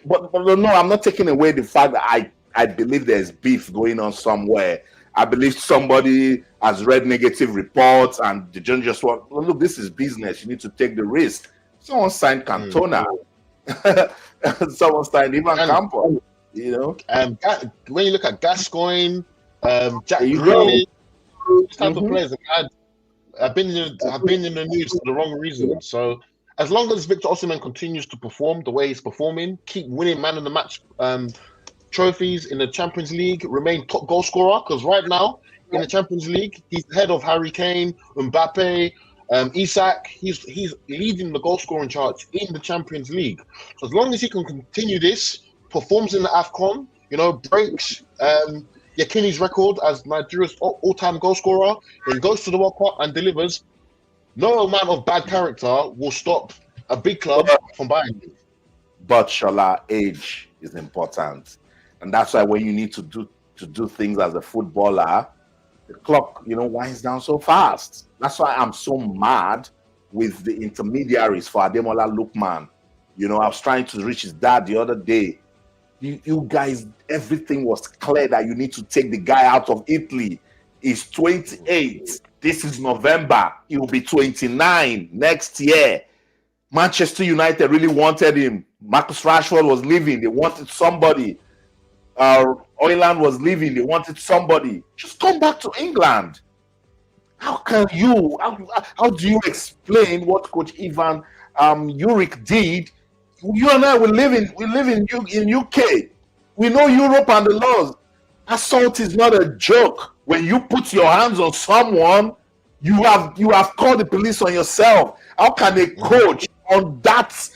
but no, I'm not taking away the fact that I believe there's beef going on somewhere. I believe somebody has read negative reports and the judge just want, well, look, this is business. You need to take the risk. Someone signed Cantona. Someone signed Ivan Campos. You know, when you look at Gascoigne, Jack Grealish, these type of players have been in the news for the wrong reason. So as long as Victor Osimhen continues to perform the way he's performing, keep winning man of the match trophies in the Champions League, remain top goal scorer, because right now in the Champions League he's ahead of Harry Kane, Mbappe, Isak. He's leading the goal scoring charts in the Champions League. So as long as he can continue this, performs in the AFCON, you know, breaks Yakini's record as Nigeria's all-time goal scorer, then goes to the World Cup and delivers, no amount of bad character will stop a big club from buying him. But Shola, age is important. And that's why when you need to do things as a footballer, the clock, you know, winds down so fast. That's why I'm so mad with the intermediaries for Ademola Lookman. You know, I was trying to reach his dad the other day. You guys, everything was clear that you need to take the guy out of Italy. He's 28. This is November. He will be 29 next year. Manchester United really wanted him. Marcus Rashford was leaving. They wanted somebody. Oyland was leaving. They wanted somebody. Just come back to England. How do you explain what Coach Ivan Uric did? You and I, we live in UK. We know Europe and the laws. Assault is not a joke. When you put your hands on someone, you have called the police on yourself. How can a coach on that?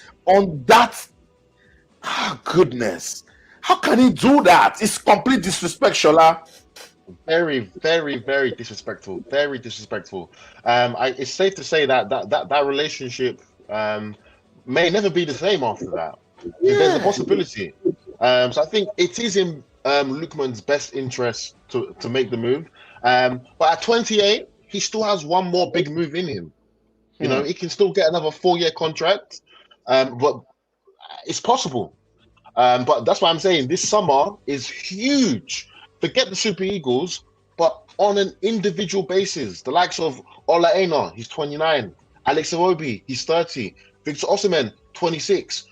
Goodness. How can he do that? It's complete disrespect, Shola. Very, very, very disrespectful. Very disrespectful. It's safe to say that relationship may never be the same after that. Yeah. There's a possibility. So I think it is in Lookman's best interest to make the move. But at 28, he still has one more big move in him. You know, he can still get another 4-year contract. But it's possible. But that's why I'm saying this summer is huge. Forget the Super Eagles, but on an individual basis, the likes of Ola Aina, he's 29. Alex Iwobi, he's 30. Victor Osimhen, 26.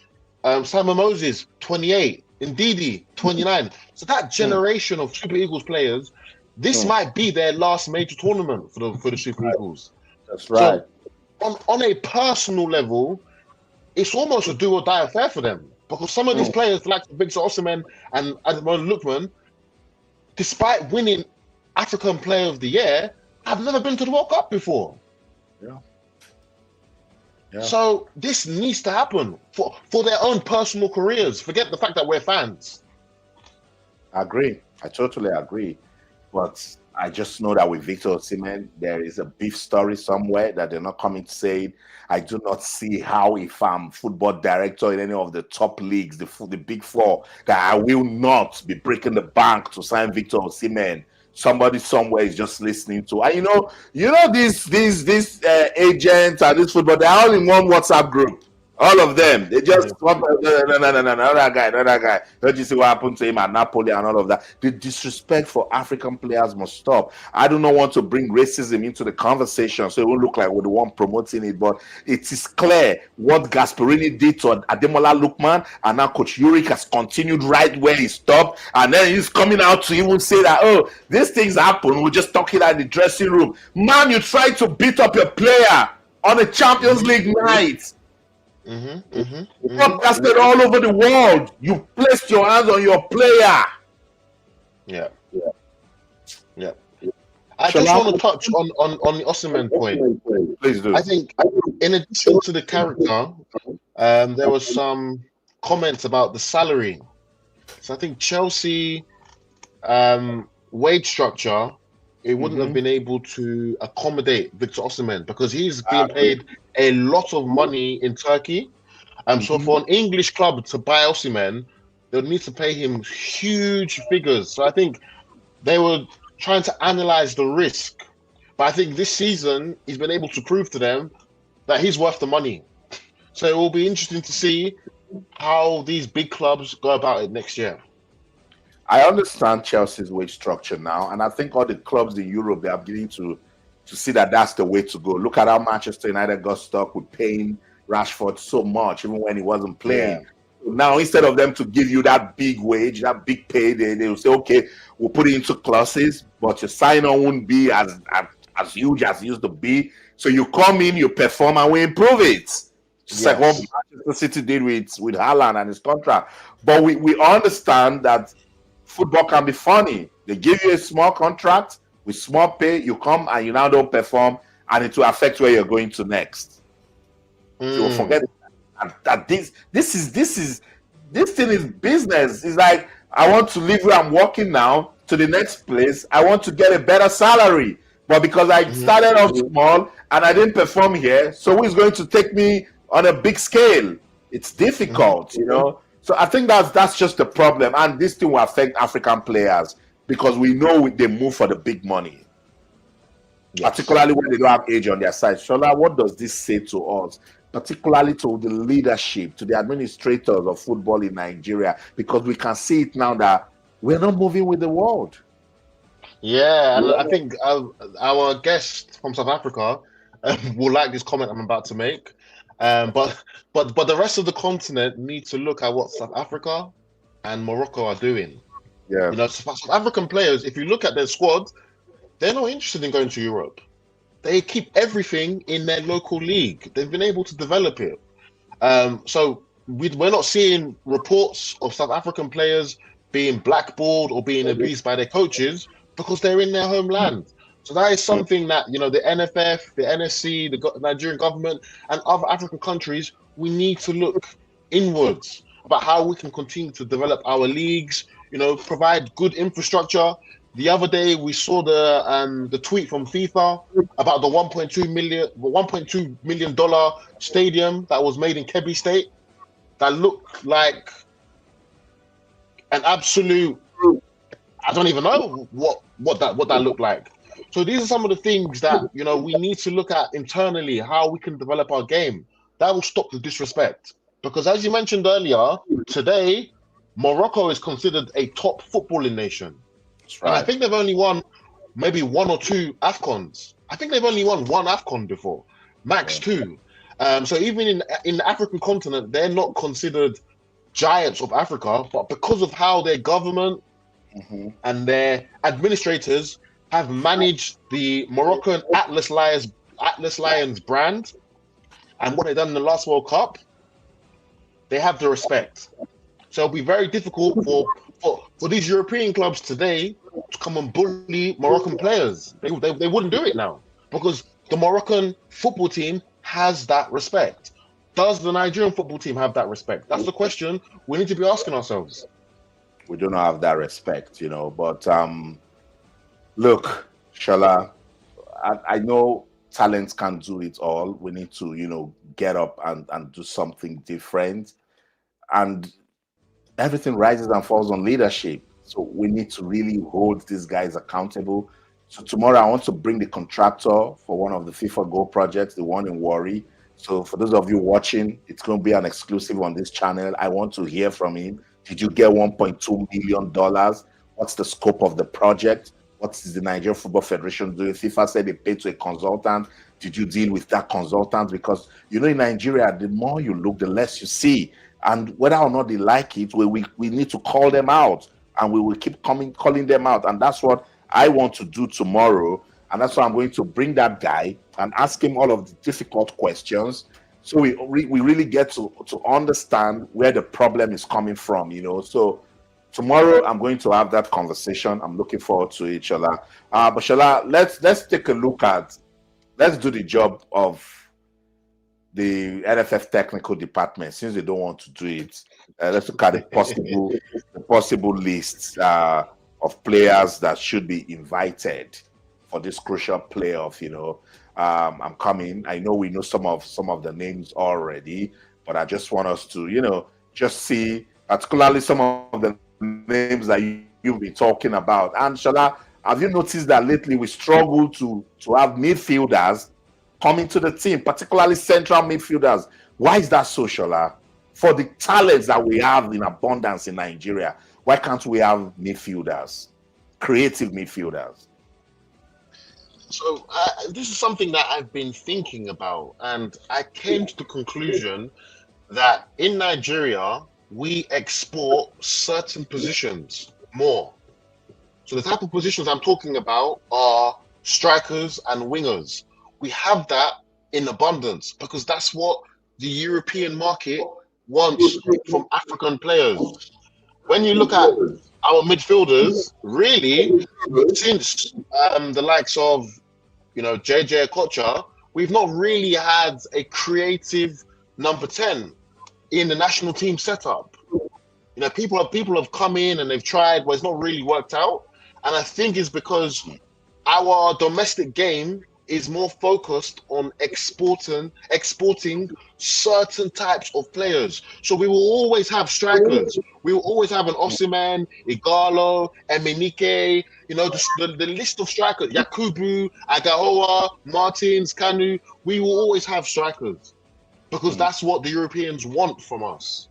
Simon Moses, 28. Ndidi, 29. So that generation of Super Eagles players, this might be their last major tournament for the Super Eagles. That's right. So on a personal level, it's almost a do or die affair for them, because some of these players like Victor Osimhen and Ademola Lookman, despite winning African Player of the Year, have never been to the World Cup before. Yeah. So this needs to happen for their own personal careers. Forget the fact that we're fans. I agree. I totally agree. But I just know that with Victor Osimhen, there is a beef story somewhere that they're not coming to say it. I do not see how, if I'm football director in any of the top leagues, the big four, that I will not be breaking the bank to sign Victor Osimhen. Somebody somewhere is just listening to, and you know these agents and this football, they're all in one WhatsApp group. All of them, they just no, another guy. Don't you see what happened to him at Napoli and all of that? The disrespect for African players must stop. I do not want to bring racism into the conversation, so it won't look like we're the one promoting it. But it is clear what Gasperini did to Ademola Lookman, and now Coach Juric has continued right where he stopped, and then he's coming out to even say that, oh, these things happen. We're just talking at the dressing room. Man, you tried to beat up your player on a Champions League night. Broadcasted all over the world. You placed your hands on your player. Yeah. I just want to touch on the Osimhen point. Please do. I think, in addition to the character, there was some comments about the salary. So I think Chelsea wage structure, it wouldn't have been able to accommodate Victor Osimhen, because he's being paid a lot of money in Turkey. So for an English club to buy Osimhen, they would need to pay him huge figures. So I think they were trying to analyze the risk. But I think this season, he's been able to prove to them that he's worth the money. So it will be interesting to see how these big clubs go about it next year. I understand Chelsea's wage structure now, and I think all the clubs in Europe, they are beginning to see that that's the way to go. Look at how Manchester United got stuck with paying Rashford so much, even when he wasn't playing. Yeah. Now, instead of them to give you that big wage, that big pay, they will say, okay, we'll put it into clauses, but your sign-on won't be as huge as it used to be. So you come in, you perform, and we improve it. Just like what Manchester City did with Haaland and his contract. But we understand that football can be funny. They give you a small contract with small pay, you come and you now don't perform, and it will affect where you're going to next. So forget that this thing is business. It's like, I want to leave where I'm working now to the next place. I want to get a better salary, but because I started off small and I didn't perform here, so who is going to take me on a big scale? It's difficult, So I think that's just the problem, and this thing will affect African players because we know they move for the big money, particularly when they don't have age on their side. Shola, what does this say to us, particularly to the leadership, to the administrators of football in Nigeria? Because we can see it now that we're not moving with the world. Yeah, and I think our guest from South Africa will like this comment I'm about to make. But the rest of the continent need to look at what South Africa and Morocco are doing. Yeah, South African players, if you look at their squad, they're not interested in going to Europe. They keep everything in their local league. They've been able to develop it. So we're not seeing reports of South African players being blackballed or being abused by their coaches because they're in their homeland. So that is something that, the NFF, the NSC, the Nigerian government, and other African countries, we need to look inwards about how we can continue to develop our leagues, provide good infrastructure. The other day, we saw the tweet from FIFA about the $1.2 million stadium that was made in Kebbi State that looked like an absolute, I don't even know what that looked like. So these are some of the things that, we need to look at internally, how we can develop our game. That will stop the disrespect. Because as you mentioned earlier, today, Morocco is considered a top footballing nation. That's right. And I think they've only won maybe one or two AFCONs. I think they've only won one AFCON before, max two. So even in the African continent, they're not considered giants of Africa, but because of how their government and their administrators have managed the Moroccan Atlas Lions brand and what they've done in the last World Cup, they have the respect. So it'll be very difficult for these European clubs today to come and bully Moroccan players. They wouldn't do it now because the Moroccan football team has that respect. Does the Nigerian football team have that respect? That's the question we need to be asking ourselves. We do not have that respect, you know. But look, Shola, I know talents can't do it all. We need to, you know, get up and do something different. And everything rises and falls on leadership. So we need to really hold these guys accountable. So tomorrow I want to bring the contractor for one of the FIFA Go projects, the one in Warri. So for those of you watching, it's going to be an exclusive on this channel. I want to hear from him. Did you get $1.2 million? What's the scope of the project? What is the Nigerian Football Federation doing? FIFA said they paid to a consultant. Did you deal with that consultant? Because, you know, in Nigeria, the more you look, the less you see. And whether or not they like it, we need to call them out. And we will keep calling them out. And that's what I want to do tomorrow. And that's why I'm going to bring that guy and ask him all of the difficult questions. So we really get to understand where the problem is coming from, you know. So tomorrow I'm going to have that conversation. I'm looking forward to it, Shola. But Shola, let's take a look at, let's do the job of the NFF technical department, since they don't want to do it. Let's look at the possible list of players that should be invited for this crucial playoff. You know, I'm coming. I know we know some of the names already, but I just want us to, you know, just see particularly some of the names that you've been talking about. And Shola, have you noticed that lately we struggle to have midfielders coming to the team, particularly central midfielders? Why is that so, Shola? For the talents that we have in abundance in Nigeria, why can't we have midfielders, creative midfielders? So this is something that I've been thinking about, and I came to the conclusion that in Nigeria, we export certain positions more. So the type of positions I'm talking about are strikers and wingers. We have that in abundance because that's what the European market wants from African players. When you look at our midfielders, really, since the likes of, you know, JJ Okocha, we've not really had a creative number 10 in the national team setup. You know, people have come in and they've tried, but it's not really worked out. And I think it's because our domestic game is more focused on exporting certain types of players. So we will always have strikers. We will always have an Osimhen, Igalo, Emenike, you know, the list of strikers, Yakubu, Agahoa, Martins, Kanu. We will always have strikers because that's what the Europeans want from us.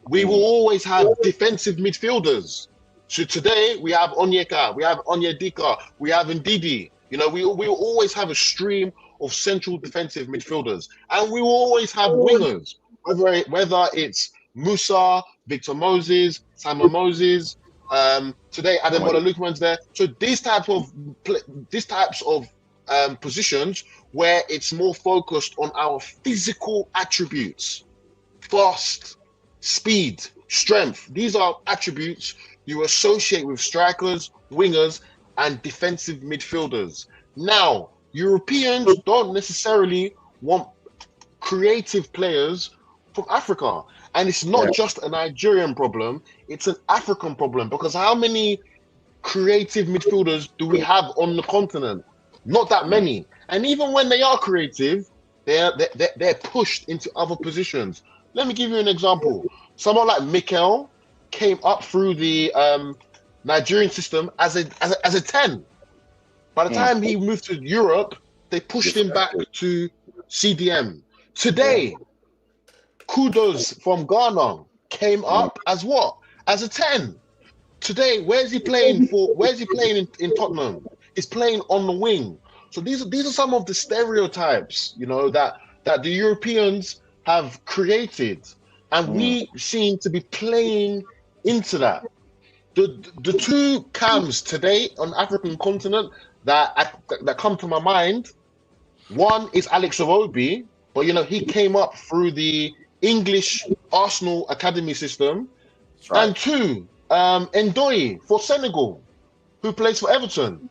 We will always have defensive midfielders. So today we have Onyeka, we have Onyedika, we have Ndidi. You know, we will always have a stream of central defensive midfielders, and we will always have wingers, whether it's Musa, Victor Moses, Simon Moses. Today Ademola Lookman's there. So these types of positions where it's more focused on our physical attributes, fast, speed, strength. These are attributes you associate with strikers, wingers, and defensive midfielders. Now, Europeans don't necessarily want creative players from Africa. And it's not just a Nigerian problem, it's an African problem, because how many creative midfielders do we have on the continent? Not that many. And even when they are creative, they're pushed into other positions. Let me give you an example. Someone like Mikel came up through the Nigerian system as a 10. By the time he moved to Europe, they pushed him back to CDM. Today, Kudos from Ghana came up as what? As a 10. Today, where's he playing for? Where's he playing in Tottenham? He's playing on the wing. So these are some of the stereotypes, you know, that the Europeans have created, and we seem to be playing into that. The two cams today on the African continent, that come to my mind. One is Alex Iwobi, but he came up through the English Arsenal academy system. That's right. And two, Ndoye for Senegal, who plays for Everton.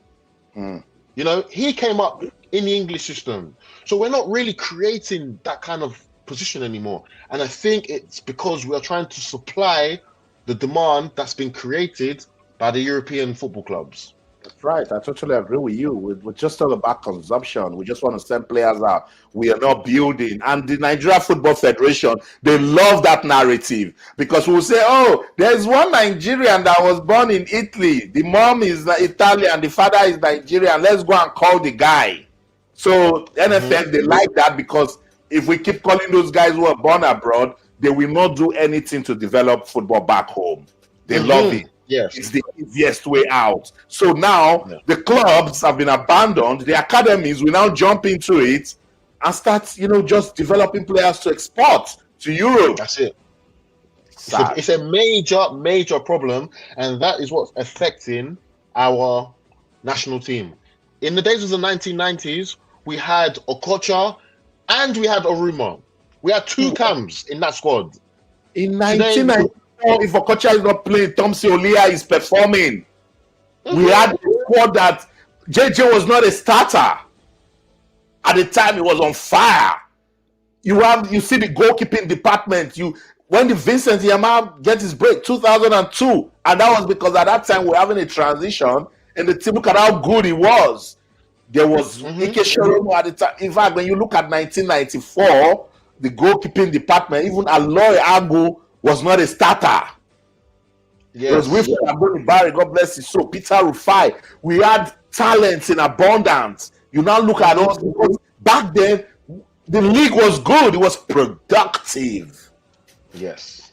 He came up in the English system. So we're not really creating that kind of position anymore. And I think it's because we are trying to supply the demand that's been created by the European football clubs. That's right. I totally agree with you. We're just all about consumption. We just want to send players out. We are not building. And the Nigeria Football Federation, they love that narrative because we'll say, oh, there's one Nigerian that was born in Italy. The mom is Italian. The father is Nigerian. Let's go and call the guy. So NFF, they like that because if we keep calling those guys who are born abroad, they will not do anything to develop football back home. They love it. Yes. It's the easiest way out. So now the clubs have been abandoned. The academies will now jump into it and start, just developing players to export to Europe. That's it. It's a major problem, and that is what's affecting our national team. In the days of the 1990s, we had Okocha and we had Oruma. We had two cams in that squad. In 1994, if Okocha is not playing, Tomsi Olia is performing. We had a squad that JJ was not a starter. At the time, he was on fire. You see the goalkeeping department. When the Vincent Yama get his break, 2002, and that was because at that time we're having a transition, and the team, look at how good he was. There was Ike Shoromo at the time. In fact, when you look at 1994, the goalkeeping department, even Aloy Agu was not a starter. Yes. It was with Abdul Barry, God bless his soul, Peter Rufai. We had talents in abundance. You now look at us, because back then, the league was good. It was productive. Yes.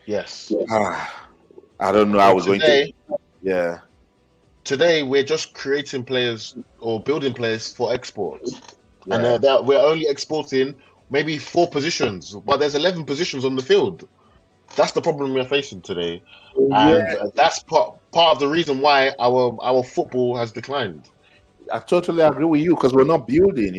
I don't know how I was going to. Yeah. Today, we're just creating players or building players for export. Yeah. And we're only exporting maybe 4 positions, but there's 11 positions on the field. That's the problem we're facing today. And that's part of the reason why our football has declined. I totally agree with you because we're not building,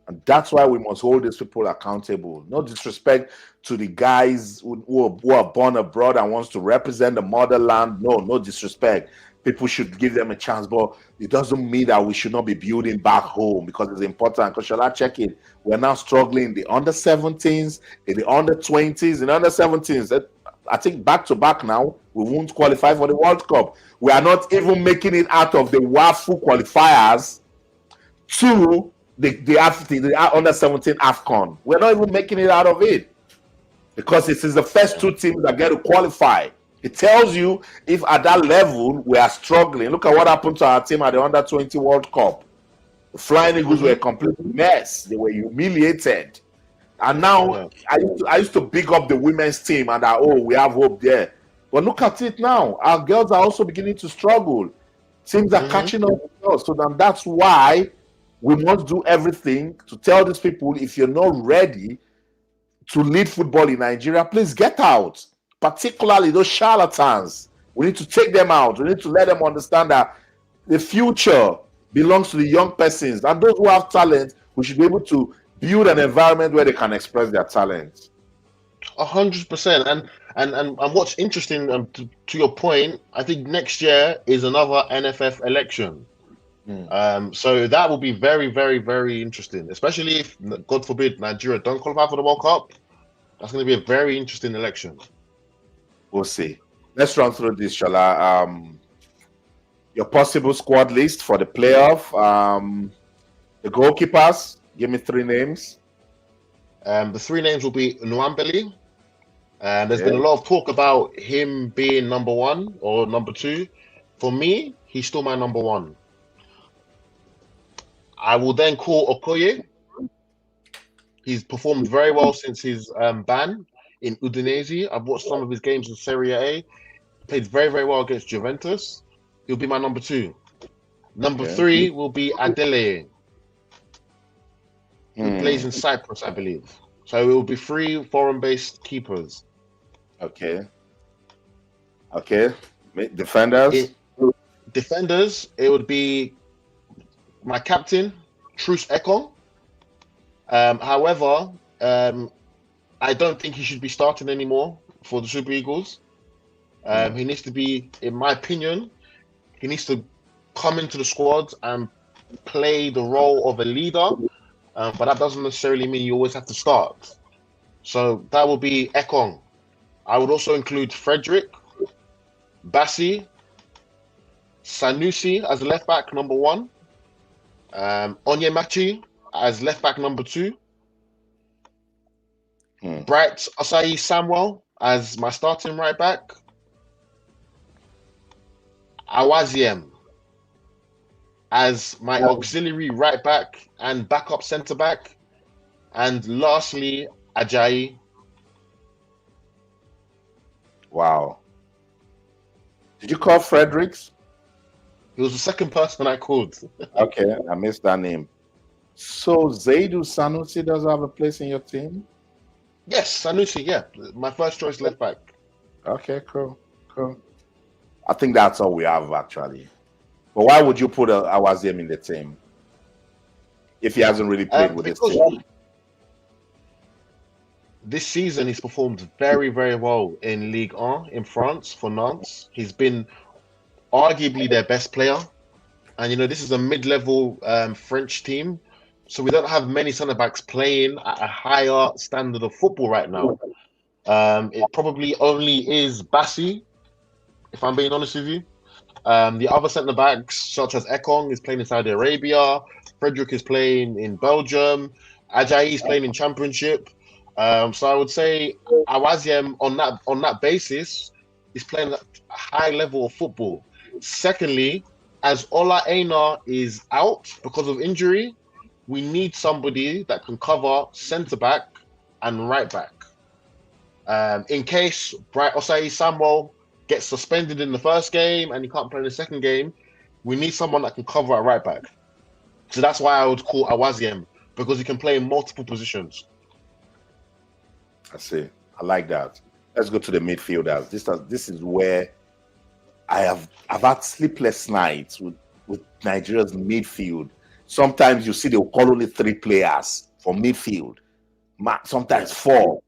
and that's why we must hold these people accountable. No disrespect to the guys who are born abroad and wants to represent the motherland. No disrespect. People should give them a chance, but it doesn't mean that we should not be building back home because it's important. Because shall I check it? We're now struggling in the under-17s, in the under-20s, in under-17s. I think back-to-back now, we won't qualify for the World Cup. We are not even making it out of the WAFU qualifiers to the under-17 AFCON. We're not even making it out of it because it is the first 2 teams that get to qualify. It tells you if at that level we are struggling. Look at what happened to our team at the Under-20 World Cup. The Flying Eagles were a complete mess. They were humiliated. And now I used to big up the women's team and we have hope there. But look at it now. Our girls are also beginning to struggle. Teams are catching up with us. So then that's why we must do everything to tell these people, if you're not ready to lead football in Nigeria, please get out. Particularly those charlatans. We need to take them out. We need to let them understand that the future belongs to the young persons. And those who have talent, we should be able to build an environment where they can express their talent. 100%. And what's interesting, to your point, I think next year is another NFF election. So that will be very, very, very interesting, especially if, God forbid, Nigeria don't qualify for the World Cup. That's going to be a very interesting election. We'll see. Let's run through this, Shola. Your possible squad list for the playoff. The goalkeepers, give me 3 names. The 3 names will be Nwambeli. There's been a lot of talk about him being number 1 or number 2. For me, he's still my number 1. I will then call Okoye. He's performed very well since his ban in Udinese. I've watched some of his games in Serie A. Played very, very well against Juventus. He'll be my number 2. Number 3 will be Adele, who plays in Cyprus, I believe. So it will be 3 foreign-based keepers. Okay. Defenders? Defenders, it would be my captain, Truce Ekong. However, I don't think he should be starting anymore for the Super Eagles. He needs to be, in my opinion, he needs to come into the squad and play the role of a leader. But that doesn't necessarily mean you always have to start. So that would be Ekong. I would also include Frederick, Bassi, Sanusi as left back number 1, Onyemachi as left back number 2, Bright Osai Samuel as my starting right back, Awaziem as my auxiliary right back and backup centre back, and lastly Ajayi. Wow. Did you call Fredericks? He was the second person I called. Okay, I missed that name. So Zaidu Sanusi does have a place in your team? Yes, Sanusi, yeah. My first choice left back. Okay, cool. I think that's all we have, actually. But why would you put Awaziem in the team if he hasn't really played with this team? This season, he's performed very, very well in Ligue 1 in France for Nantes. He's been arguably their best player. And, this is a mid-level French team. So we don't have many centre-backs playing at a higher standard of football right now. It probably only is Bassi, if I'm being honest with you. The other centre-backs, such as Ekong, is playing in Saudi Arabia. Frederick is playing in Belgium. Ajayi is playing in Championship. So I would say Awaziem, on that basis, is playing at a high level of football. Secondly, as Ola Aina is out because of injury, we need somebody that can cover centre-back and right-back. In case Bright Osai Samuel gets suspended in the first game and he can't play in the second game, we need someone that can cover at right-back. So that's why I would call Awaziem, because he can play in multiple positions. I see. I like that. Let's go to the midfielders. This is where I've had sleepless nights with Nigeria's midfield. Sometimes you see they'll call only 3 players for midfield, sometimes 4.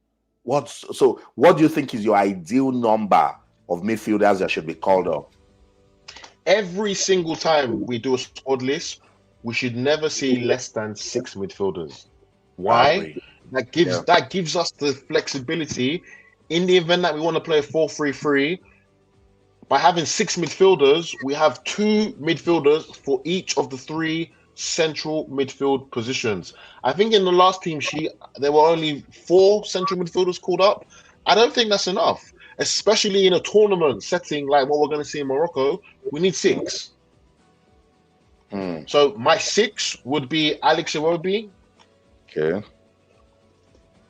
What do you think is your ideal number of midfielders that should be called up? Every single time we do a squad list, we should never see less than 6 midfielders. Why? That gives us the flexibility in the event that we want to play a 4-3-3. By having 6 midfielders, we have 2 midfielders for each of the 3 central midfield positions. I think in the last team sheet, there were only 4 central midfielders called up. I don't think that's enough, especially in a tournament setting like what we're going to see in Morocco. We need 6. So my 6 would be Alex Iwobi. Okay.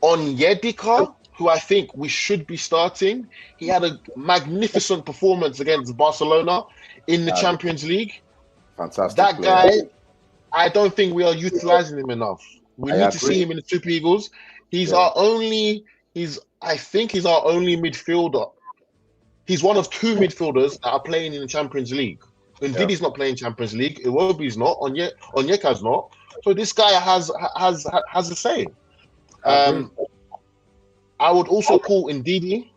Onyedika, who I think we should be starting. He had a magnificent performance against Barcelona in the Champions League. Fantastic. That guy, I don't think we are utilizing him enough. We need to see him in the Super Eagles. I think he's our only midfielder. He's one of 2 midfielders that are playing in the Champions League. Ndidi's not playing Champions League. Iwobi's not. Onyeka's not. So this guy has a say. I would also call Ndidi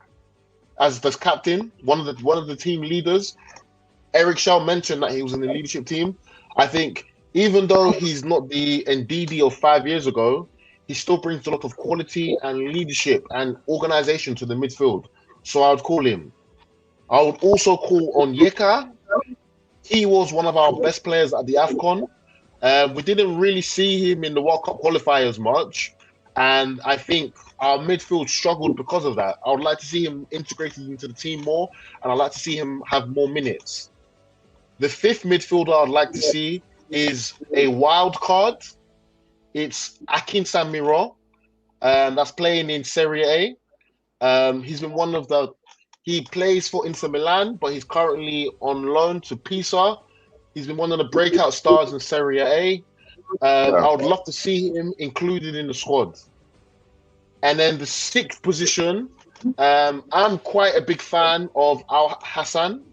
as the captain, one of the team leaders. Eric Shaw mentioned that he was in the leadership team. I think even though he's not the Ndidi of 5 years ago, he still brings a lot of quality and leadership and organization to the midfield. So I would call him. I would also call Onyeka. He was one of our best players at the AFCON. We didn't really see him in the World Cup qualifiers much. And I think our midfield struggled because of that. I would like to see him integrated into the team more, and I'd like to see him have more minutes. The 5th midfielder I'd like to see is a wild card. It's Akin Samiro, that's playing in Serie A. He's been he plays for Inter Milan, but he's currently on loan to Pisa. He's been one of the breakout stars in Serie A. I would love to see him included in the squad. And then the 6th position, I'm quite a big fan of Al Hassan.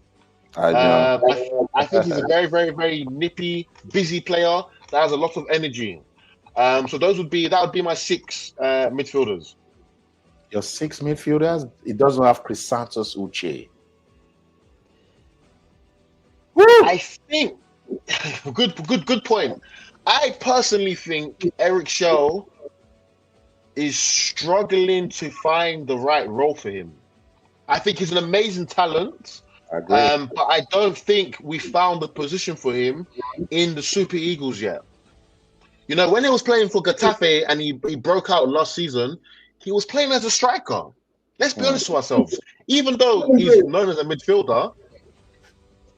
I know. I think he's a very, very, very nippy, busy player that has a lot of energy. So that would be my six midfielders. Your 6 midfielders, it doesn't have Chris Santos Uche. Woo! I think good point. I personally think Eric Shell is struggling to find the right role for him. I think he's an amazing talent, I agree. but I don't think we found the position for him in the Super Eagles yet. You know, when he was playing for Getafe and he broke out last season, he was playing as a striker. Let's be honest to ourselves. Even though he's known as a midfielder,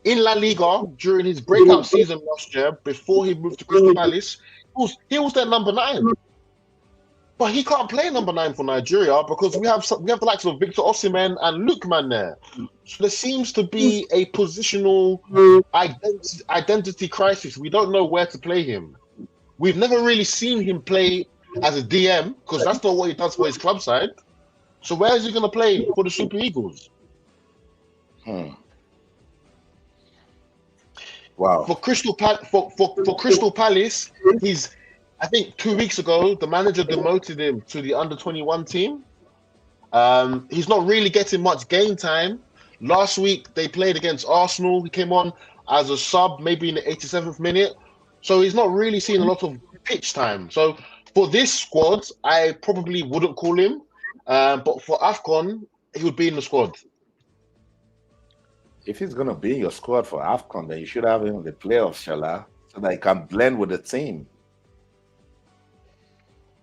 in La Liga during his breakout season last year, before he moved to Crystal Palace, he was their number 9. But he can't play number 9 for Nigeria because we have the likes of Victor Osimhen and Lookman there. So there seems to be a positional identity crisis. We don't know where to play him. We've never really seen him play as a DM because that's not what he does for his club side. So where is he going to play for the Super Eagles? Wow. For Crystal Palace, I think 2 weeks ago, the manager demoted him to the under-21 team. He's not really getting much game time. Last week, they played against Arsenal. He came on as a sub, maybe in the 87th minute. So he's not really seeing a lot of pitch time. So for this squad, I probably wouldn't call him. But for AFCON, he would be in the squad. If he's going to be in your squad for AFCON, then you should have him in the playoffs, Shala, so that he can blend with the team.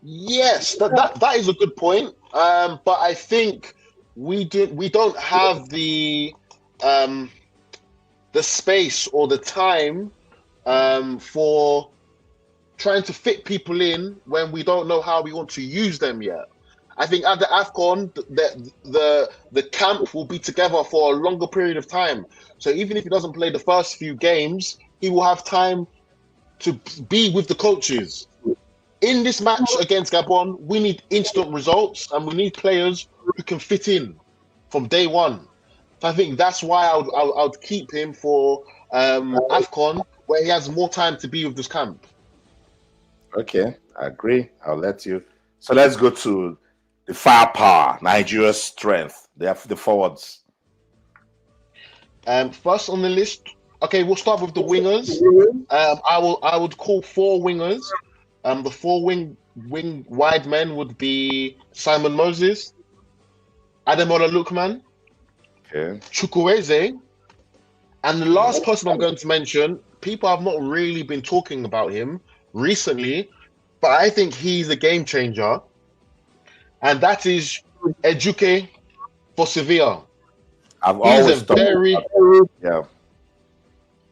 Yes, that is a good point. But I think we don't have the space or the time for trying to fit people in when we don't know how we want to use them yet. I think at the AFCON, the camp will be together for a longer period of time. So even if he doesn't play the first few games, he will have time to be with the coaches. In this match against Gabon, we need instant results and we need players who can fit in from day one. So I think that's why I would keep him for AFCON, where he has more time to be with this camp. Okay, I agree. I'll let you. So let's go to the firepower, Nigeria's strength. They have the forwards. First on the list, okay, we'll start with the wingers. I would call 4 wingers. The 4 wing wide men would be Simon Moses, Ademola Lookman, Okay. Chukwueze, and the last person I'm going to mention, people have not really been talking about him recently, but I think he's a game changer, and that is Ejuke for Sevilla.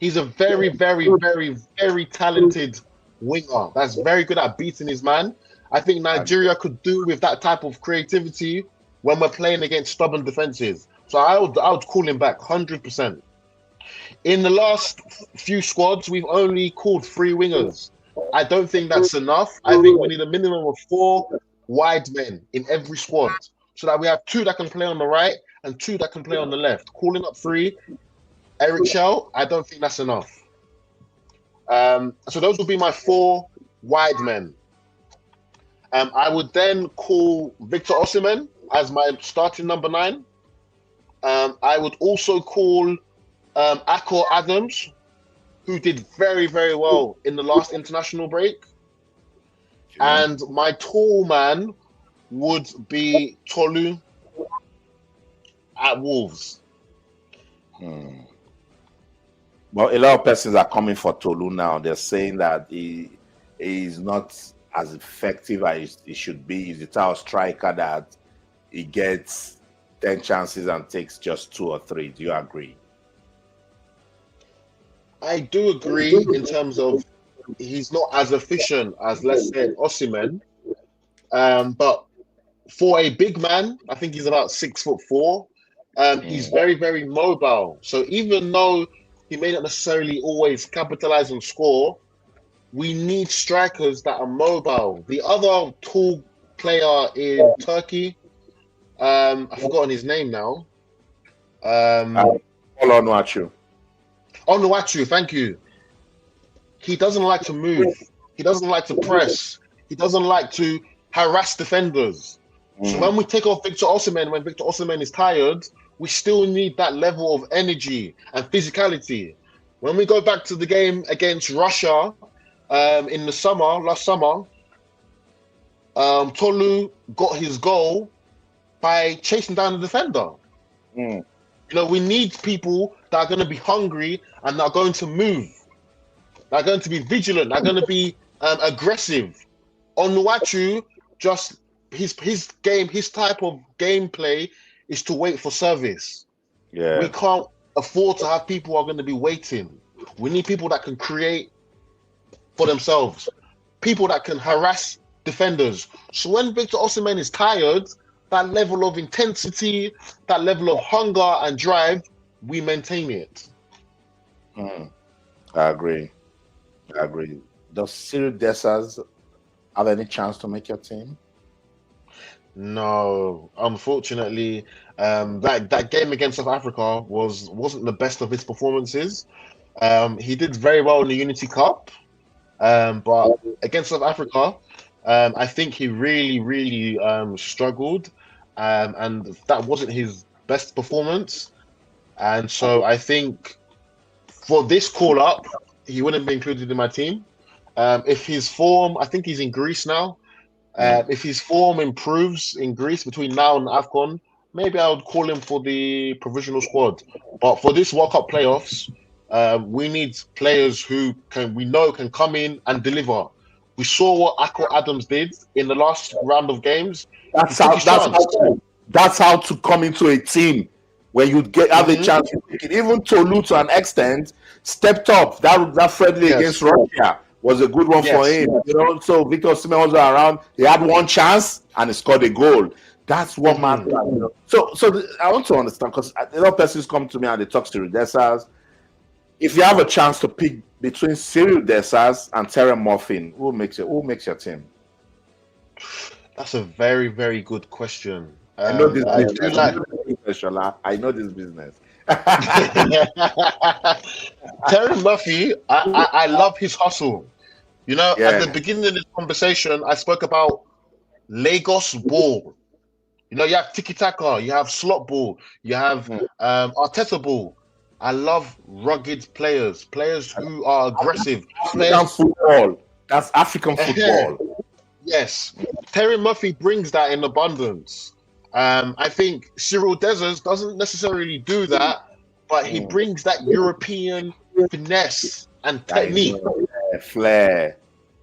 He's a very, very, very, very talented winger that's very good at beating his man. I think Nigeria could do with that type of creativity when we're playing against stubborn defenses. So I would call him back 100%. In the last few squads, we've only called 3 wingers. I don't think that's enough. I think we need a minimum of 4 wide men in every squad so that we have 2 that can play on the right and 2 that can play on the left. Calling up 3, Eric Shell, I don't think that's enough. So those would be my 4 wide men. I would then call Victor Osimhen as my starting number 9. I would also call Akor Adams, who did very, very well in the last international break. And my tall man would be Tolu at Wolves. Well, a lot of persons are coming for Tolu now. They're saying that he is not as effective as he should be. He's the type of striker that he gets 10 chances and takes just 2 or 3. Do you agree? I do agree in terms of he's not as efficient as, let's say, Osimhen. But for a big man, I think he's about 6'4". He's very, very mobile. So even though he may not necessarily always capitalize and score, we need strikers that are mobile. The other tall player in Turkey, I've forgotten his name now. Onuachu. Onuachu, thank you. He doesn't like to move. He doesn't like to press. He doesn't like to harass defenders. So when we take off Victor Osimhen, when Victor Osimhen is tired, we still need that level of energy and physicality. When we go back to the game against Russia in the summer, last summer, Tolu got his goal by chasing down the defender. You know, we need people that are going to be hungry and that are going to move. They're going to be vigilant. They're going to be aggressive. Onuachu, just his type of gameplay is to wait for service. Yeah. We can't afford to have people who are going to be waiting. We need people that can create for themselves, people that can harass defenders. So when Victor Osimhen is tired, that level of intensity, that level of hunger and drive, we maintain it. I agree. Does Cyril Dessers have any chance to make your team? No, unfortunately, that game against South Africa wasn't the best of his performances. He did very well in the Unity Cup, but against South Africa, I think he really struggled, and that wasn't his best performance. And so I think for this call up, he wouldn't be included in my team. If his form, I think he's in Greece now. If his form improves in Greece between now and AFCON, maybe I would call him for the provisional squad. But for this World Cup playoffs, we need players who can come in and deliver. We saw what Akko Adams did in the last round of games. That's how to come into a team when you have a chance to take it. Even Tolu, to an extent, stepped up. That friendly against Russia was a good one for him. You know, so Victor Osimhen was around. He had one chance and he scored a goal. That's what matters. You know? So I want to understand, because a lot of persons come to me and they talk Cyril Dessers. If you have a chance to pick between Cyril Dessers and Terry Murphy, who makes your team? That's a very good question. I know this business. I know this business. Terry Murphy, I love his hustle. You know, at the beginning of this conversation, I spoke about Lagos ball. You know, you have tiki-taka, you have slot ball, you have Arteta ball. I love rugged players who are aggressive. African football. That's African football. Yes. Terry Murphy brings that in abundance. I think Cyril Dessers doesn't necessarily do that, but he brings that European finesse and technique. Flair.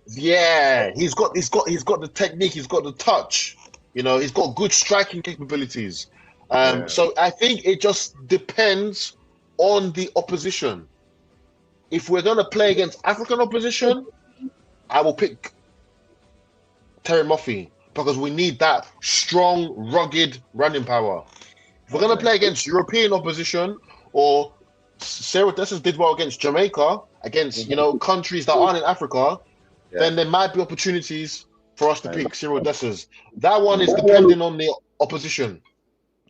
Yeah, he's got the technique, he's got the touch. You know, he's got good striking capabilities. So I think it just depends on the opposition. If we're gonna play against African opposition, I will pick Terry Murphy, because we need that strong, rugged running power. If we're going to play against European opposition, or Cyril Dessers did well against Jamaica, against countries that aren't in Africa, then there might be opportunities for us to pick Cyril Dessers. That one is depending on the opposition.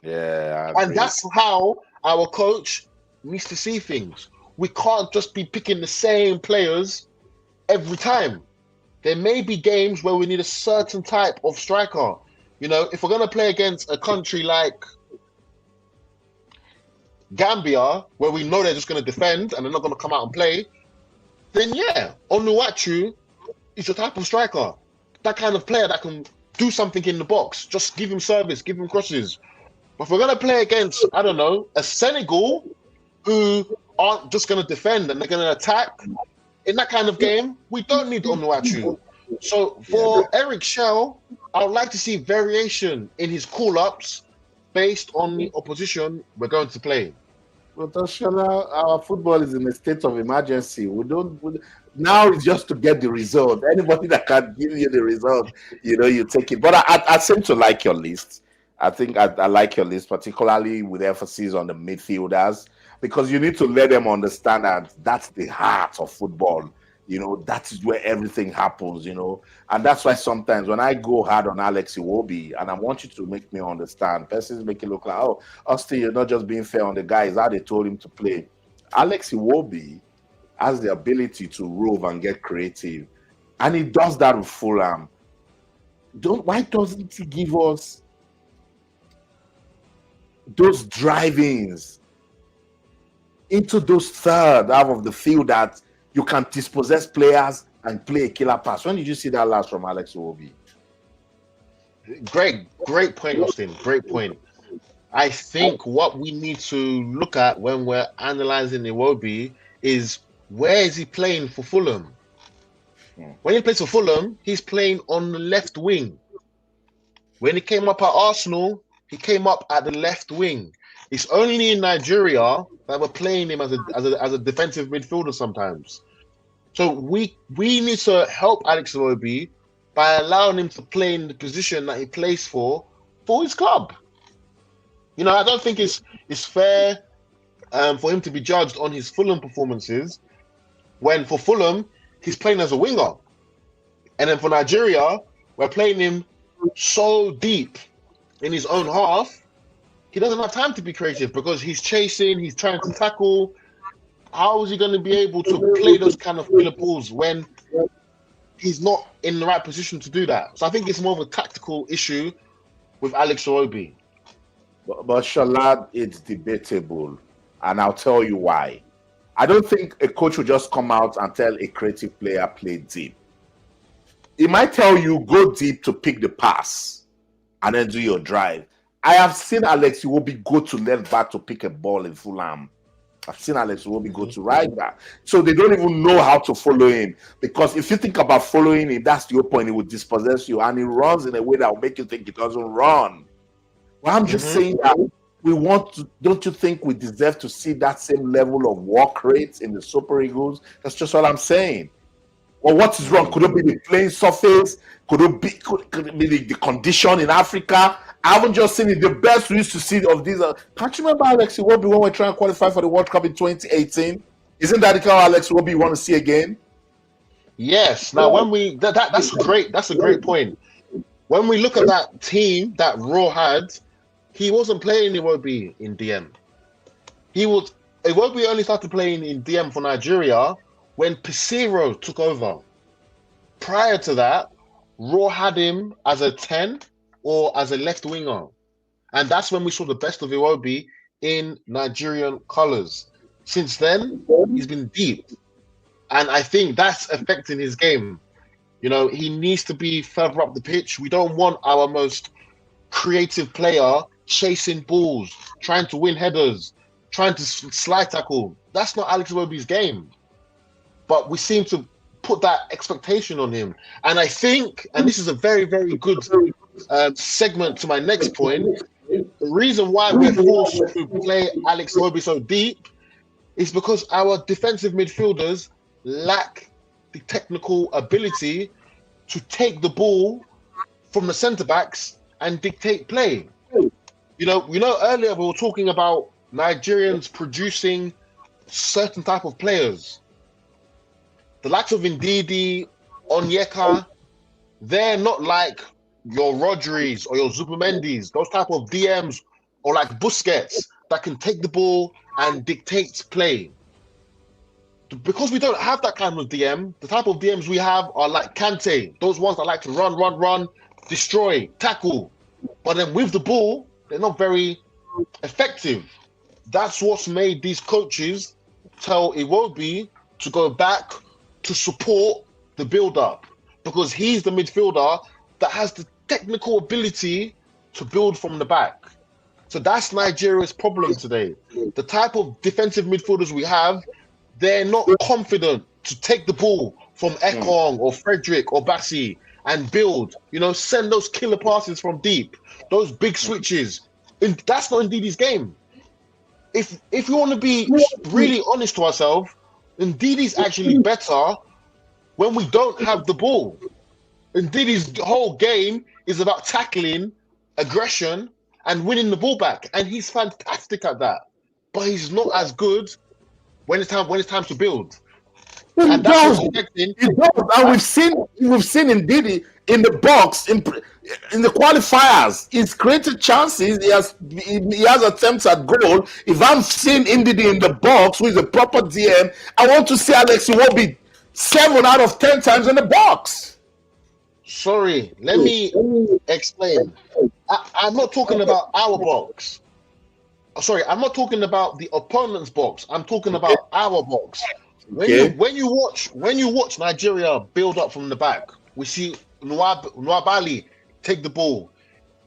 Yeah, and that's how our coach needs to see things. We can't just be picking the same players every time. There may be games where we need a certain type of striker. You know, if we're going to play against a country like Gambia, where we know they're just going to defend and they're not going to come out and play, then Onuachu is your type of striker. That kind of player that can do something in the box. Just give him service, give him crosses. But if we're going to play against, I don't know, a Senegal who aren't just going to defend and they're going to attack, in that kind of game, we don't need Onuachu. So for Eric Shell, I would like to see variation in his call-ups based on the opposition we're going to play. But Oshola, our football is in a state of emergency. Now it's just to get the result. Anybody that can give you the result, you take it. But I seem to like your list. I think I like your list, particularly with emphasis on the midfielders, because you need to let them understand that that's the heart of football. That is where everything happens, and that's why sometimes when I go hard on Alex Iwobi, and I want you to make me understand, persons make it look like, oh, Austin, you're not just being fair on the guys, how they told him to play. Alex Iwobi has the ability to rove and get creative, and he does that with Fulham. Why doesn't he give us those drive-ins into those third half of the field that you can dispossess players and play a killer pass? When did you see that last from Alex Iwobi? Great point, Austin. Great point. I think what we need to look at when we're analysing Iwobi is, where is he playing for Fulham? When he plays for Fulham, he's playing on the left wing. When he came up at Arsenal, he came up at the left wing. It's only in Nigeria that we're playing him as a defensive midfielder sometimes. So we need to help Alex Iwobi by allowing him to play in the position that he plays for his club. You know, I don't think it's fair for him to be judged on his Fulham performances when for Fulham he's playing as a winger, and then for Nigeria we're playing him so deep in his own half, he doesn't have time to be creative because he's chasing, he's trying to tackle. How is he going to be able to play those kind of killer balls when he's not in the right position to do that? So I think it's more of a tactical issue with Alex Iwobi. But Shola, it's debatable, and I'll tell you why. I don't think a coach will just come out and tell a creative player play deep. He might tell you go deep to pick the pass and then do your drive. I have seen Alex Iwobi go to left back to pick a ball in Fulham. I've seen Alex Iwobi go to right back. So they don't even know how to follow him. Because if you think about following him, that's your point. He will dispossess you. And he runs in a way that will make you think he doesn't run. Well, I'm just saying that we want to, don't you think we deserve to see that same level of work rates in the Super Eagles? That's just what I'm saying. Well, what is wrong? Could it be the playing surface? Could it be the condition in Africa? I haven't just seen it. The best we used to see of these. Can't you remember Alex Iwobi when we're trying to qualify for the World Cup in 2018? Isn't that the kind of Alex Iwobi you want to see again? Yes. Now, when we that's great. That's a great point. When we look at that team that Raw had, he wasn't playing Iwobi in DM. Iwobi only started playing in DM for Nigeria when Pesero took over. Prior to that, Raw had him as a 10 or as a left winger. And that's when we saw the best of Iwobi in Nigerian colours. Since then, he's been deep. And I think that's affecting his game. You know, he needs to be further up the pitch. We don't want our most creative player chasing balls, trying to win headers, trying to slide tackle. That's not Alex Iwobi's game. But we seem to put that expectation on him. And I think, and this is a very, very good segment to my next point, the reason why we're forced to play Alex Iwobi so deep is because our defensive midfielders lack the technical ability to take the ball from the centre-backs and dictate play. You know, earlier we were talking about Nigerians producing certain type of players. The likes of Ndidi, Onyeka, they're not like your Rodris or your Zupamendis, those type of DMs, or like Busquets that can take the ball and dictate play. Because we don't have that kind of DM, the type of DMs we have are like Kante, those ones that like to run, destroy, tackle. But then with the ball, they're not very effective. That's what's made these coaches tell Iwobi to go back to support the build-up, because he's the midfielder that has the technical ability to build from the back. So that's Nigeria's problem today. The type of defensive midfielders we have, they're not confident to take the ball from Ekong or Frederick or Bassi and build, send those killer passes from deep, those big switches. And that's not Ndidi's game. If we want to be really honest to ourselves, Ndidi's actually better when we don't have the ball. Ndidi's whole game is about tackling, aggression, and winning the ball back. And he's fantastic at that. But he's not as good when it's time to build. And that's what's affecting. And we've seen Ndidi in the box. in the qualifiers, he's created chances. He has attempts at goal. If I'm seeing Ndidi in the box, who is a proper DM, I want to see Alex Iwobi 7 out of 10 times in the box. Sorry, let me explain. I'm not talking about our box. Sorry, I'm not talking about the opponent's box. I'm talking about our box. When you watch Nigeria build up from the back, we see Nwabali take the ball.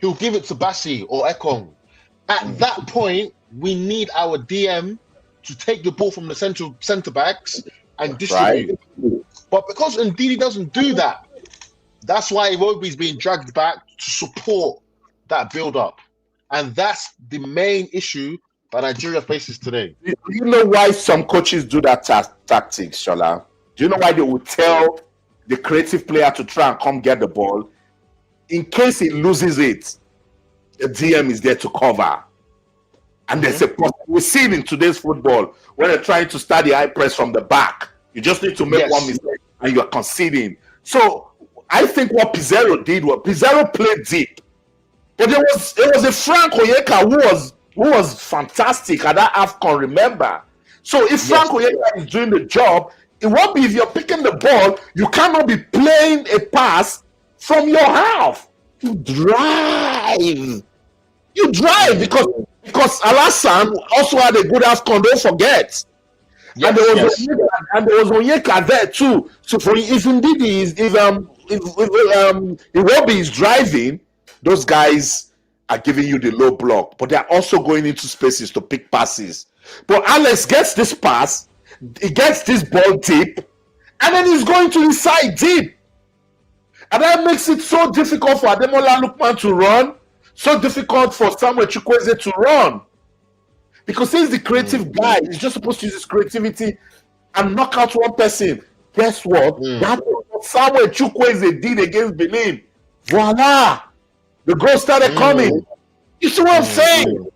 He'll give it to Bassi or Ekong. At that point, we need our DM to take the ball from the centre backs and distribute. Right. But because Ndidi doesn't do that, that's why Iwobi's being dragged back to support that build-up. And that's the main issue that Nigeria faces today. Do you know why some coaches do that tactics, Shola? Do you know why they will tell the creative player to try and come get the ball? In case he loses it, the DM is there to cover. And there's a problem. We see it in today's football when they're trying to start the high press from the back. You just need to make one mistake and you're conceding. So I think what Pizarro did was Pizarro played deep. But it was a Frank Onyeka who was fantastic at that AFCON, remember? So if Frank Onyeka is doing the job, it won't be if you're picking the ball, you cannot be playing a pass from your half. You drive because Alassane also had a good AFCON, don't forget. And there was Onyeka there too. So if Iwobi is driving, those guys are giving you the low block, but they're also going into spaces to pick passes. But Alex gets this pass, he gets this ball deep, and then he's going to inside deep. And that makes it so difficult for Ademola Lookman to run, so difficult for Samuel Chukwueze to run. Because he's the creative guy, he's just supposed to use his creativity and knock out one person. Guess what? That's what Samuel Chukwueze did against Benin. Voila! The goal started coming. You see what I'm saying?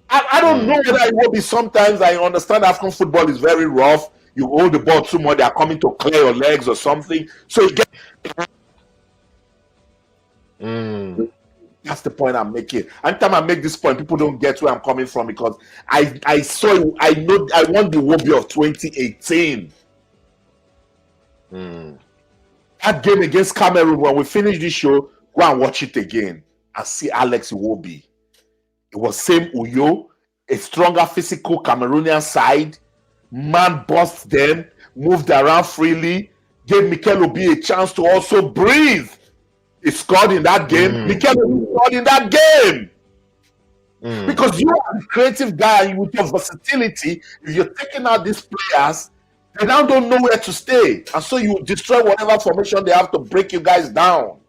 I don't know whether it will be sometimes. I understand African football is very rough. You hold the ball too much, they are coming to clear your legs or something. So you get. That's the point I'm making. Anytime I make this point, people don't get where I'm coming from because I want the Iwobi of 2018. That game against Cameroon, when we finish this show, go and watch it again and see Alex Iwobi. It was same Uyo, a stronger physical Cameroonian side. Man bust them, moved around freely, gave Mikel Obi a chance to also breathe. He scored in that game. Mikel Obi scored in that game. Because you are a creative guy with your versatility. If you're taking out these players, they now don't know where to stay. And so you destroy whatever formation they have to break you guys down.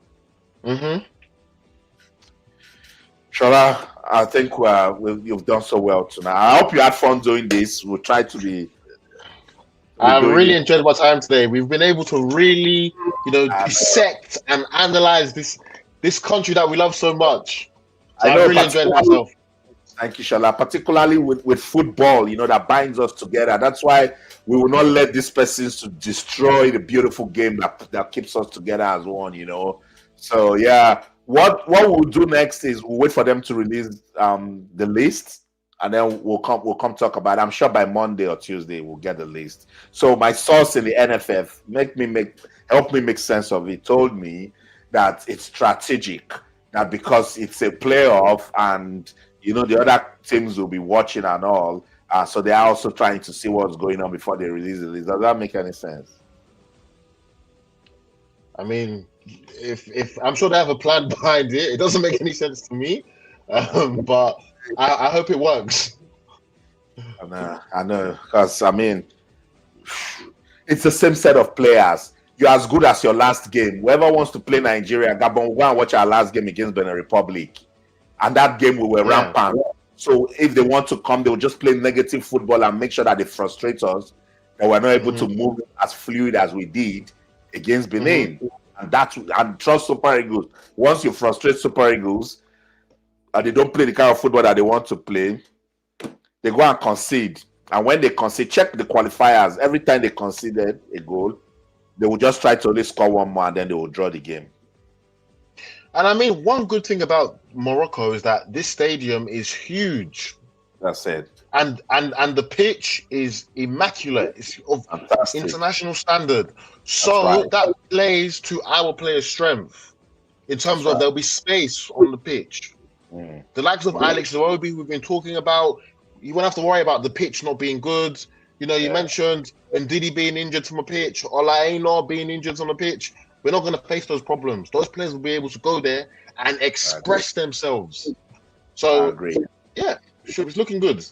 Shola, I think you've done so well tonight. I hope you had fun doing this. We'll try to be. I've really enjoyed my time today. We've been able to really, dissect and analyze this country that we love so much. So I really enjoyed myself. Thank you, Shola. Particularly with football, that binds us together. That's why we will not let these persons to destroy the beautiful game that keeps us together as one. So yeah. What we'll do next is we'll wait for them to release the list, and then we'll come talk about it. I'm sure by Monday or Tuesday we'll get the list. So my source in the NFF help me make sense of it. Told me that it's strategic, that because it's a playoff and the other teams will be watching and all, so they are also trying to see what's going on before they release the list. Does that make any sense? I mean, if I'm sure they have a plan behind it, it doesn't make any sense to me. But I hope it works. I know, because it's the same set of players. You're as good as your last game. Whoever wants to play Nigeria, Gabon, will go and watch our last game against Benin Republic, and that game we were rampant. So if they want to come, they will just play negative football and make sure that they frustrate us, that we're not able to move as fluid as we did against Benin. And trust Super Eagles. Once you frustrate Super Eagles and they don't play the kind of football that they want to play, they go and concede. And when they concede, check the qualifiers. Every time they conceded a goal, they will just try to only score one more and then they will draw the game. And I mean, one good thing about Morocco is that this stadium is huge. That's it. And the pitch is immaculate. It's of Fantastic. international standard. That's right. So that plays to our players' strength in That's terms of right. there'll be space on the pitch. Mm. The likes of Alex Iwobi, we've been talking about, you won't have to worry about the pitch not being good. You know, you mentioned Ndidi being injured from a pitch, or Olaino being injured on the pitch. We're not going to face those problems. Those players will be able to go there and express themselves. I So, agree. yeah, it's looking good.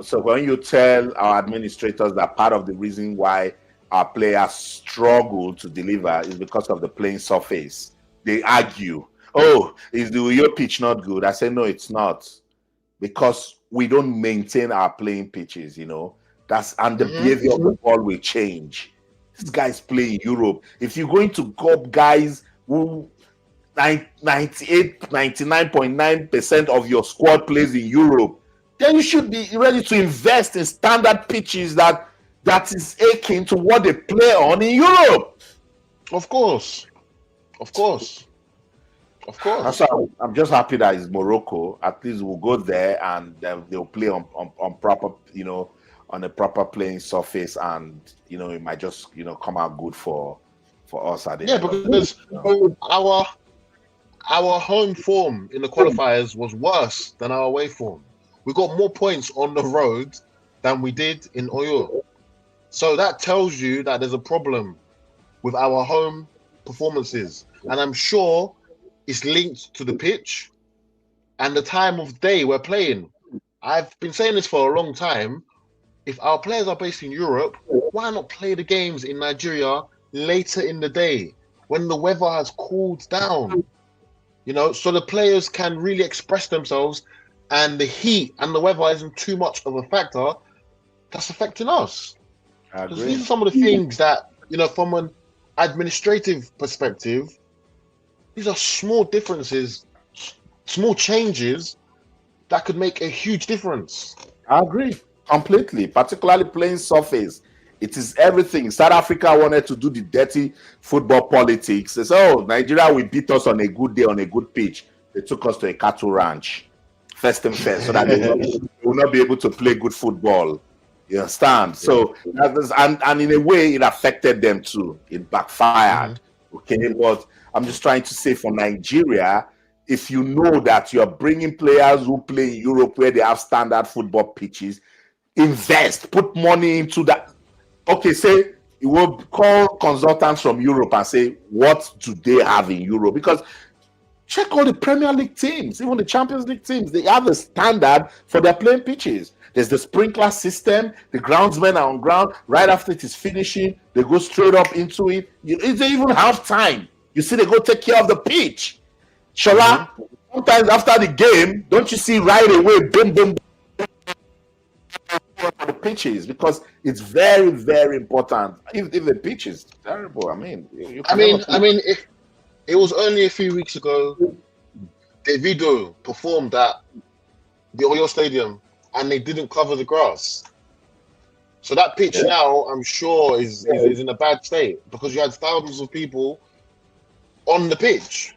So when you tell our administrators that part of the reason why our players struggle to deliver is because of the playing surface, they argue, "Oh, is your pitch not good?" I say, "No, it's not, because we don't maintain our playing pitches. You know, and the behavior of the ball will change. These guys play in Europe. If you're going to cop guys who 98, 99.9% of your squad plays in Europe, then you should be ready to invest in standard pitches that is akin to what they play on in Europe." Of course. So I'm just happy that it's Morocco. At least we'll go there and they'll play on proper, on a proper playing surface, and it might just come out good for us at the end. Because our home form in the qualifiers was worse than our away form. We got more points on the road than we did in Oyo. So that tells you that there's a problem with our home performances. And I'm sure it's linked to the pitch and the time of day we're playing. I've been saying this for a long time. If our players are based in Europe, why not play the games in Nigeria later in the day when the weather has cooled down? So the players can really express themselves and the heat and the weather isn't too much of a factor that's affecting us. Because these are some of the things that, from an administrative perspective, these are small differences, small changes that could make a huge difference. I agree completely, particularly playing surface. It is everything. South Africa wanted to do the dirty football politics. They said, "Oh, Nigeria will beat us on a good day, on a good pitch." They took us to a cattle ranch, first and first, so that they will not be able to play good football. You understand? So, and in a way, it affected them too. It backfired. Okay, but I'm just trying to say, for Nigeria, if you know that you're bringing players who play in Europe where they have standard football pitches, invest, put money into that. Okay, say you will call consultants from Europe and say, what do they have in Europe? Because check all the Premier League teams, even the Champions League teams, they have a standard for their playing pitches. There's the sprinkler system. The groundsmen are on ground. Right after it is finishing, they go straight up into it. They even have time. You see, they go take care of the pitch. Shola, sometimes after the game, don't you see right away, boom, boom, for the pitches, because it's very, very important. If the pitch is terrible, I mean, if it was only a few weeks ago, Davido performed at the Oyo Stadium and they didn't cover the grass. So that pitch now, I'm sure, is in a bad state because you had thousands of people on the pitch.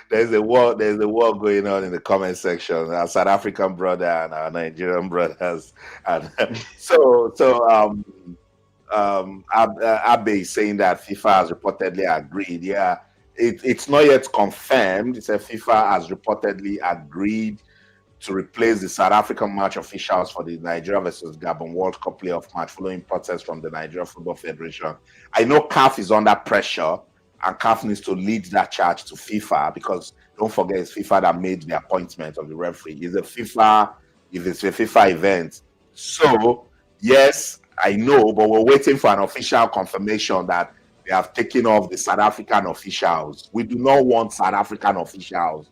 There's a war going on in the comment section. Our South African brother and our Nigerian brothers, and Abe is saying that FIFA has reportedly agreed. Yeah, it's not yet confirmed. It said FIFA has reportedly agreed to replace the South African match officials for the Nigeria versus Gabon World Cup playoff match following protests from the Nigeria Football Federation. I know CAF is under pressure, and CAF needs to lead that charge to FIFA, because don't forget, it's FIFA that made the appointment of the referee. It's a FIFA event. So, yes, I know, but we're waiting for an official confirmation that they have taken off the South African officials. We do not want South African officials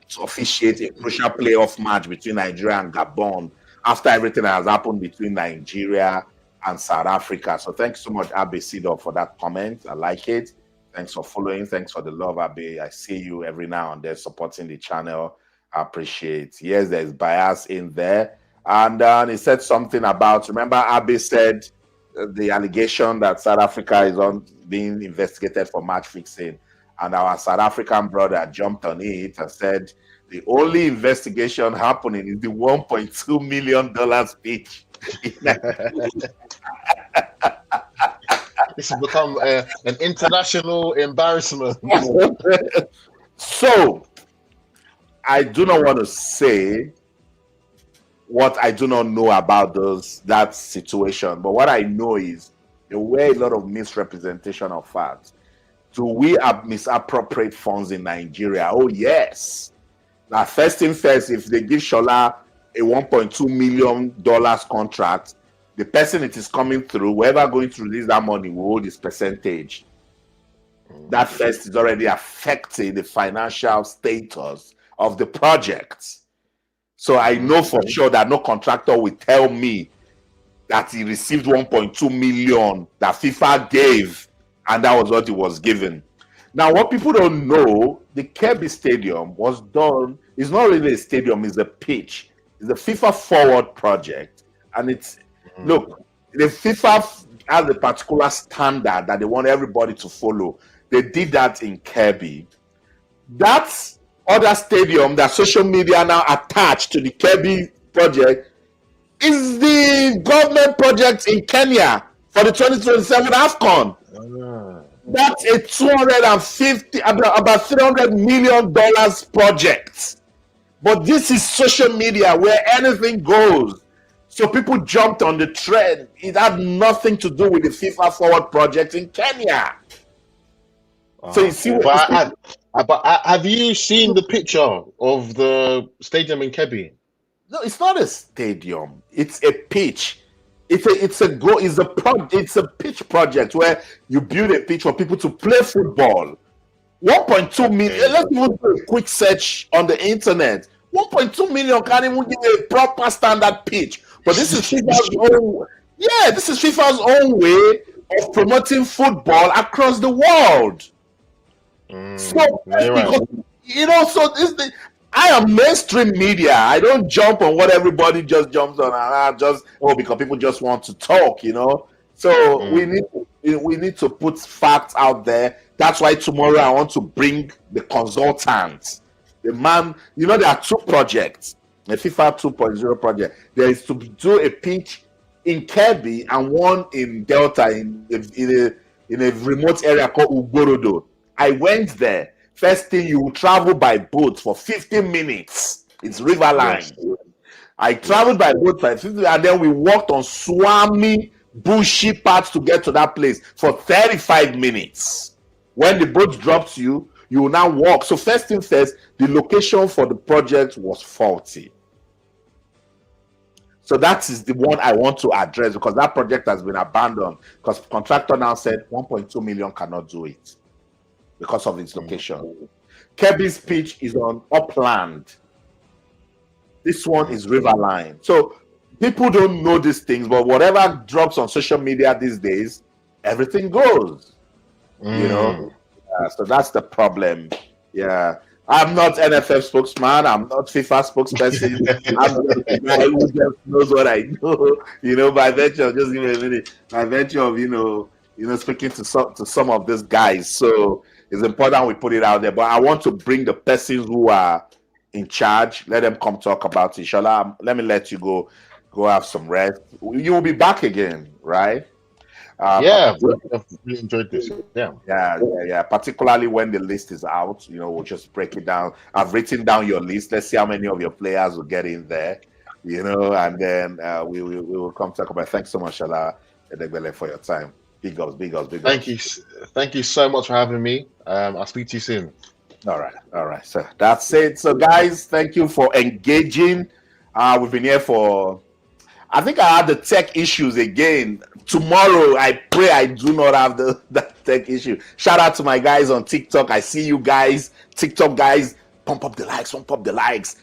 to officiate a crucial playoff match between Nigeria and Gabon after everything that has happened between Nigeria and South Africa. So thanks so much, Abe Sidor, for that comment. I like it. Thanks for following. Thanks for the love, Abe. I see you every now and then supporting the channel. I appreciate. Yes, there's bias in there. And he said something about, remember, Abe said the allegation that South Africa is on being investigated for match fixing, and our South African brother jumped on it and said the only investigation happening is the $1.2 million speech. This has become an international embarrassment. So, I do not want to say what I do not know about that situation, but what I know is there were a lot of misrepresentation of facts. Do we misappropriate funds in Nigeria? Oh yes. Now, first thing first, if they give Shola a $1.2 million contract, the person it is coming through, whoever going to release that money will hold his percentage. That first is already affecting the financial status of the project. So I know for sure that no contractor will tell me that he received 1.2 million that FIFA gave, and that was what he was given. Now, what people don't know, the Kirby Stadium was done, it's not really a stadium, it's a pitch. It's a FIFA Forward project. And it's, look, the FIFA has a particular standard that they want everybody to follow. They did that in Kirby. That other stadium that social media now attached to the Kirby project is the government project in Kenya for the 2027 AFCON. That's a about $300 million project. But this is social media where anything goes. So people jumped on the trend. It had nothing to do with the FIFA Forward project in Kenya. So you see what? But have you seen the picture of the stadium in Kebbi? No, it's not a stadium. It's a pitch. It's a pitch project where you build a pitch for people to play football. 1.2 million. Let's even do a quick search on the internet. 1.2 million can't even give a proper standard pitch. But this is FIFA's own. Yeah, this is FIFA's own way of promoting football across the world. So I am mainstream media. I don't jump on what everybody just jumps on, and because people just want to talk, So we need to put facts out there. That's why tomorrow I want to bring the consultants. The man, there are two projects. The FIFA 2.0 project. There is to do a pitch in Kirby and one in Delta in a remote area called Ugorodo. I went there. First thing, you will travel by boat for 15 minutes. It's river line. Yes. I traveled by boat for 15 minutes, and then we walked on swammy, bushy paths to get to that place for 35 minutes. When the boat drops you, you will now walk. So first thing first, the location for the project was faulty. So that is the one I want to address, because that project has been abandoned because the contractor now said 1.2 million cannot do it because of its location. Kirby's pitch is on upland. This one is riverline. So people don't know these things, but whatever drops on social media these days, everything goes. So that's the problem. Yeah. I'm not NFF spokesman. I'm not FIFA spokesperson. I'm just a guy who just knows what I know. By virtue of just give me a minute. By virtue of speaking to some of these guys. So it's important we put it out there. But I want to bring the persons who are in charge. Let them come talk about it. Shola, let me let you go have some rest. You will be back again, right? I've really enjoyed this. Yeah. Particularly when the list is out, we'll just break it down. I've written down your list. Let's see how many of your players will get in there, and then we will come talk about it. Thanks so much, Shola Edegbele, for your time. Big ups. Thank you so much for having me. I'll speak to you soon. All right. So that's it. So guys, thank you for engaging. We've been here for, I think I had the tech issues again. Tomorrow, I pray I do not have that tech issue. Shout out to my guys on TikTok. I see you guys, TikTok guys. Pump up the likes.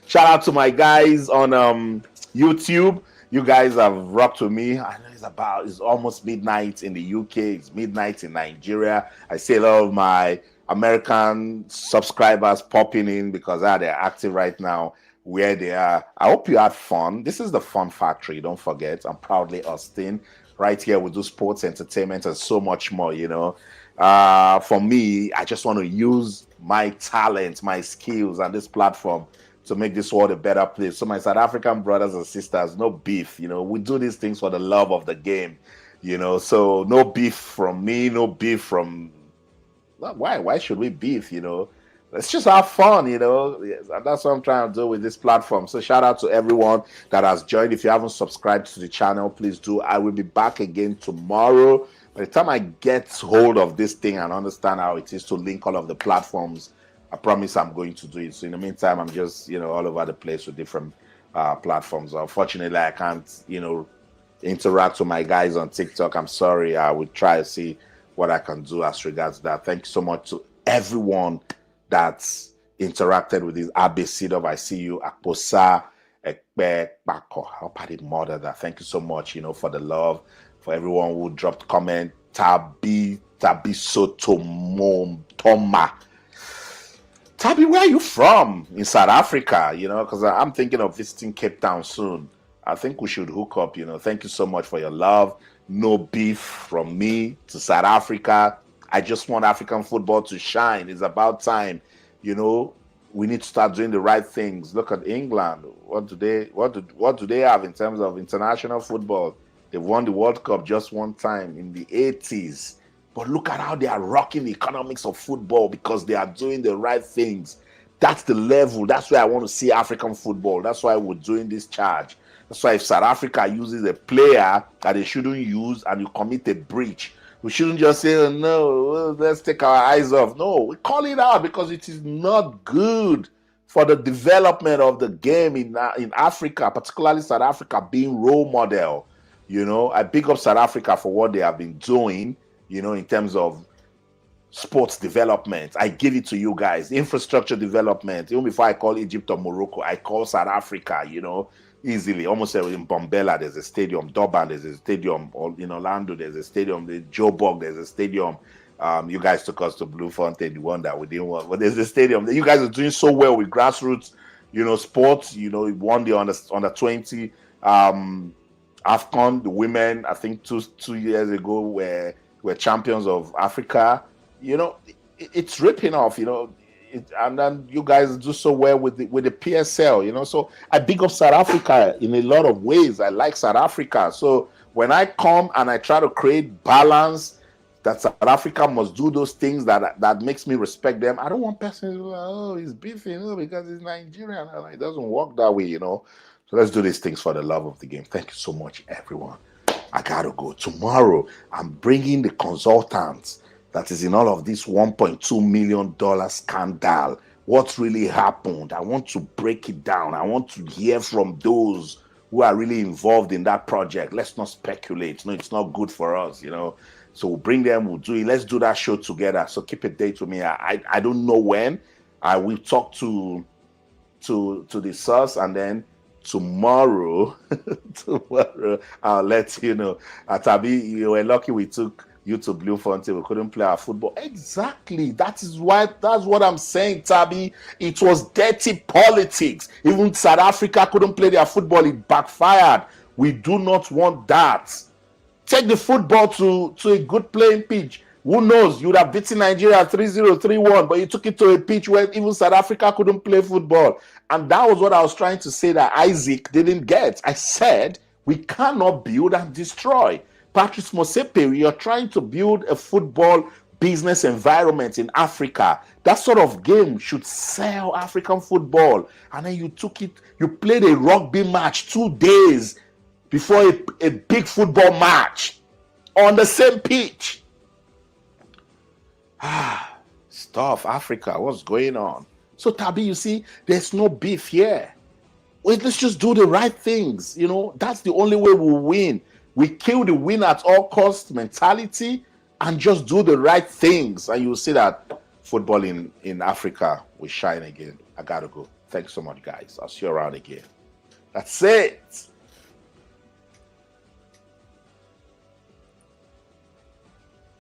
Shout out to my guys on YouTube. You guys have rocked with me. I know it's almost midnight in the UK. It's midnight in Nigeria. I see a lot of my American subscribers popping in because they're active right now. where they are. I hope you had fun. This is the Fun Factory. Don't forget, I'm proudly Austin. Right here, we do sports, entertainment, and so much more. For me, I just want to use my talent, my skills, and this platform to make this world a better place. So, my South African brothers and sisters, no beef. We do these things for the love of the game. So no beef from me, no beef from. Why should we beef? Let's just have fun. Yes, and that's what I'm trying to do with this platform. So shout out to everyone that has joined. If you haven't subscribed to the channel, please do. I will be back again tomorrow. By the time I get hold of this thing and understand how it is to link all of the platforms, I promise I'm going to do it. So in the meantime, I'm just all over the place with different platforms. Unfortunately, I can't interact with my guys on TikTok. I'm sorry. I will try to see what I can do as regards that. Thank you so much to everyone that's interacted with this. Abesidov, I see you. Akposa, Ekpe, Bako. I hope I did more than that. Thank you so much, for the love. For everyone who dropped comment. Tabi Sotomom Toma. Tabi, where are you from? In South Africa, because I'm thinking of visiting Cape Town soon. I think we should hook up, Thank you so much for your love. No beef from me to South Africa. I just want African football to shine. It's about time. We need to start doing the right things. Look at England. What do they have in terms of international football? They won the World Cup just one time in the 80s. But look at how they are rocking the economics of football because they are doing the right things. That's the level. That's where I want to see African football. That's why we're doing this charge. That's why if South Africa uses a player that they shouldn't use and you commit a breach, we shouldn't just say, oh, no, let's take our eyes off. No, we call it out because it is not good for the development of the game in Africa, particularly South Africa being role model. I big up South Africa for what they have been doing, in terms of sports development. I give it to you guys. Infrastructure development. Even before I call Egypt or Morocco, I call South Africa, easily. Almost in Bombela, there's a stadium. Durban, there's a stadium. In Orlando, there's a stadium. In Joburg, there's a stadium. You guys took us to Bloemfontein, the one that we didn't want. But there's a stadium. You guys are doing so well with grassroots, sports. You won the under 20 AFCON. The women, I think 2 years ago, were champions of Africa. It's ripping off. And then you guys do so well with the PSL, So I big up South Africa in a lot of ways. I like South Africa. So when I come and I try to create balance, that South Africa must do those things that makes me respect them. I don't want persons who are, he's beefing because he's Nigerian. It doesn't work that way, So let's do these things for the love of the game. Thank you so much, everyone. I gotta go. Tomorrow, I'm bringing the consultants that is in all of this $1.2 million scandal. What really happened? I want to break it down. I want to hear from those who are really involved in that project. Let's not speculate. No, it's not good for us, So we'll bring them, we'll do it. Let's do that show together. So keep a date with me. I don't know when. I will talk to the source, and then tomorrow, I'll let you know. Tabi, you were lucky we took you to Bloemfontein. We couldn't play our football. Exactly. That's what I'm saying, Tabi. It was dirty politics. Even South Africa couldn't play their football. It backfired. We do not want that. Take the football to a good playing pitch. Who knows? You would have beaten Nigeria 3-0, 3-1, but you took it to a pitch where even South Africa couldn't play football. And that was what I was trying to say that Isaac didn't get. I said, we cannot build and destroy. Patrice Motsepe, you're trying to build a football business environment in Africa. That sort of game should sell African football. And then you played a rugby match 2 days before a big football match on the same pitch. Stuff, Africa, what's going on? So, Tabi, you see, there's no beef here. Wait, let's just do the right things. That's the only way we'll win. We kill the win at all costs mentality and just do the right things. And you'll see that football in Africa will shine again. I gotta go. Thanks so much, guys. I'll see you around again. That's it.